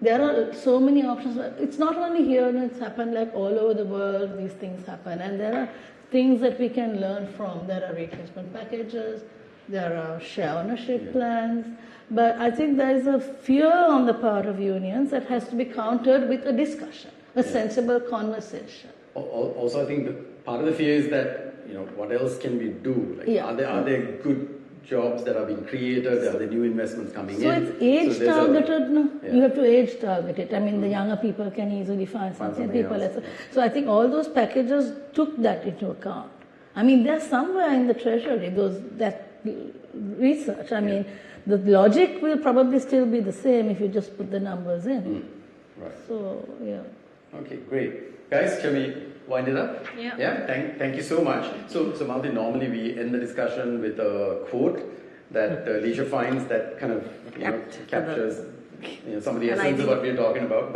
There are so many options. It's not only here, it's happened like all over the world, these things happen. And there are things that we can learn from. There are retrenchment packages, there are share ownership plans. But I think there is a fear on the part of unions that has to be countered with a discussion, a sensible conversation. Also, I think part of the fear is that, what else can we do? Like, are there good jobs that are being created? Are there new investments coming in? So it's age targeted, no? Yeah. You have to age target it. I mean, the younger people can easily find something. So I think all those packages took that into account. I mean, there's somewhere in the treasury, that research. I mean, the logic will probably still be the same if you just put the numbers in. Right. So, yeah. Okay, great. Guys, shall we wind it up? Yeah. Yeah, thank you so much. So Malti, normally we end the discussion with a quote that Leisha finds that kind of captures some of the essence of what we're talking about.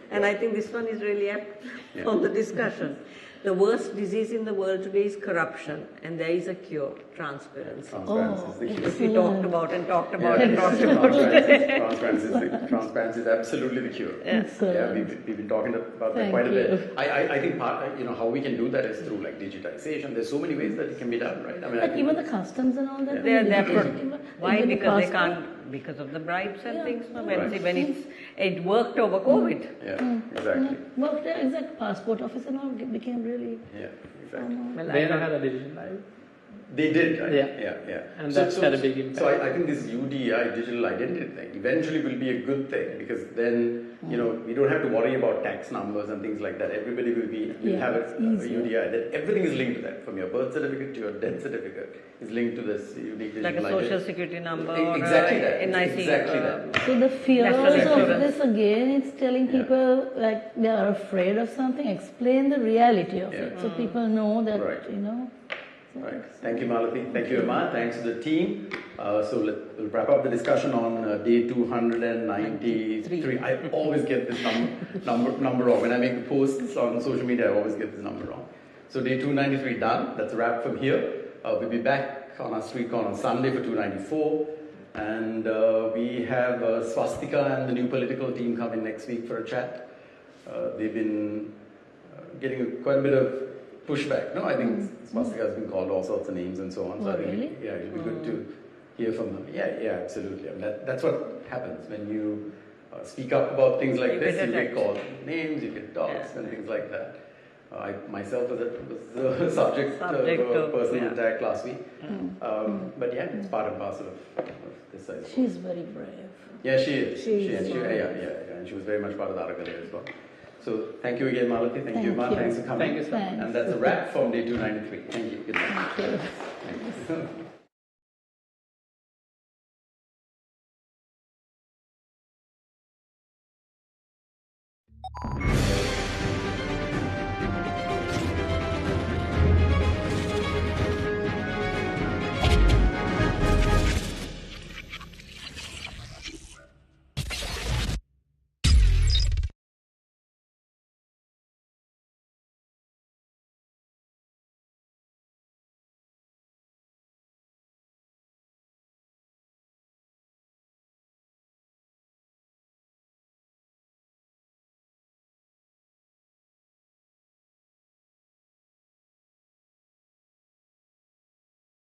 And I think this one is really apt from the discussion. The worst disease in the world today is corruption, and there is a cure: transparency. Transparency is the cure. Which we talked about and talked about. Transparency is absolutely the cure. Yeah, we've been talking about that quite a bit. I think how we can do that is through like digitization. There's so many ways that it can be done, right? I mean, like even the customs and all that. Why? Because they can't. Because of the bribes and things. When it worked over COVID. Yeah, exactly. Worked there, exact passport office and all became really. Yeah, exactly. They don't have a digital life. They did, right? Yeah. And that's had a big impact. So I think this UDI, digital identity thing, eventually will be a good thing, because then, you know, we don't have to worry about tax numbers and things like that. Everybody will have a UDI. Then everything is linked to that, from your birth certificate to your death certificate is linked to this unique digital like a identity. social security number Exactly or that. NIC. Exactly that. So the fears National of insurance. this again, it's telling people like they are afraid of something. Explain the reality of it, so people know that you know. Right. Thank you, Malathi. Thank you, Emma. Thanks to the team. So we'll wrap up the discussion on day 293. I always get this number wrong. When I make the posts on social media, I always get this number wrong. So day 293 done. That's a wrap from here. We'll be back on our street con on Sunday for 294. And we have Swastika and the new political team coming next week for a chat. They've been getting quite a bit of pushback. No, I think Swastika has been called all sorts of names and so on. So I think, really? yeah, it'll be good to hear from them. Yeah, absolutely. I mean, that's what happens when you speak up about things like this. You get called names, you get dogs and things like that. I myself was the subject of a personal attack last week. But yeah, it's part and parcel of this size. She's very brave. Yeah, she is. And she was very much part of the Aragalaya as well. So thank you again, Malathi. Thank you, Emma. Thanks for coming. Thank you so much. And that's a wrap from day 293. Thank you. Good night. Thank you. Thanks.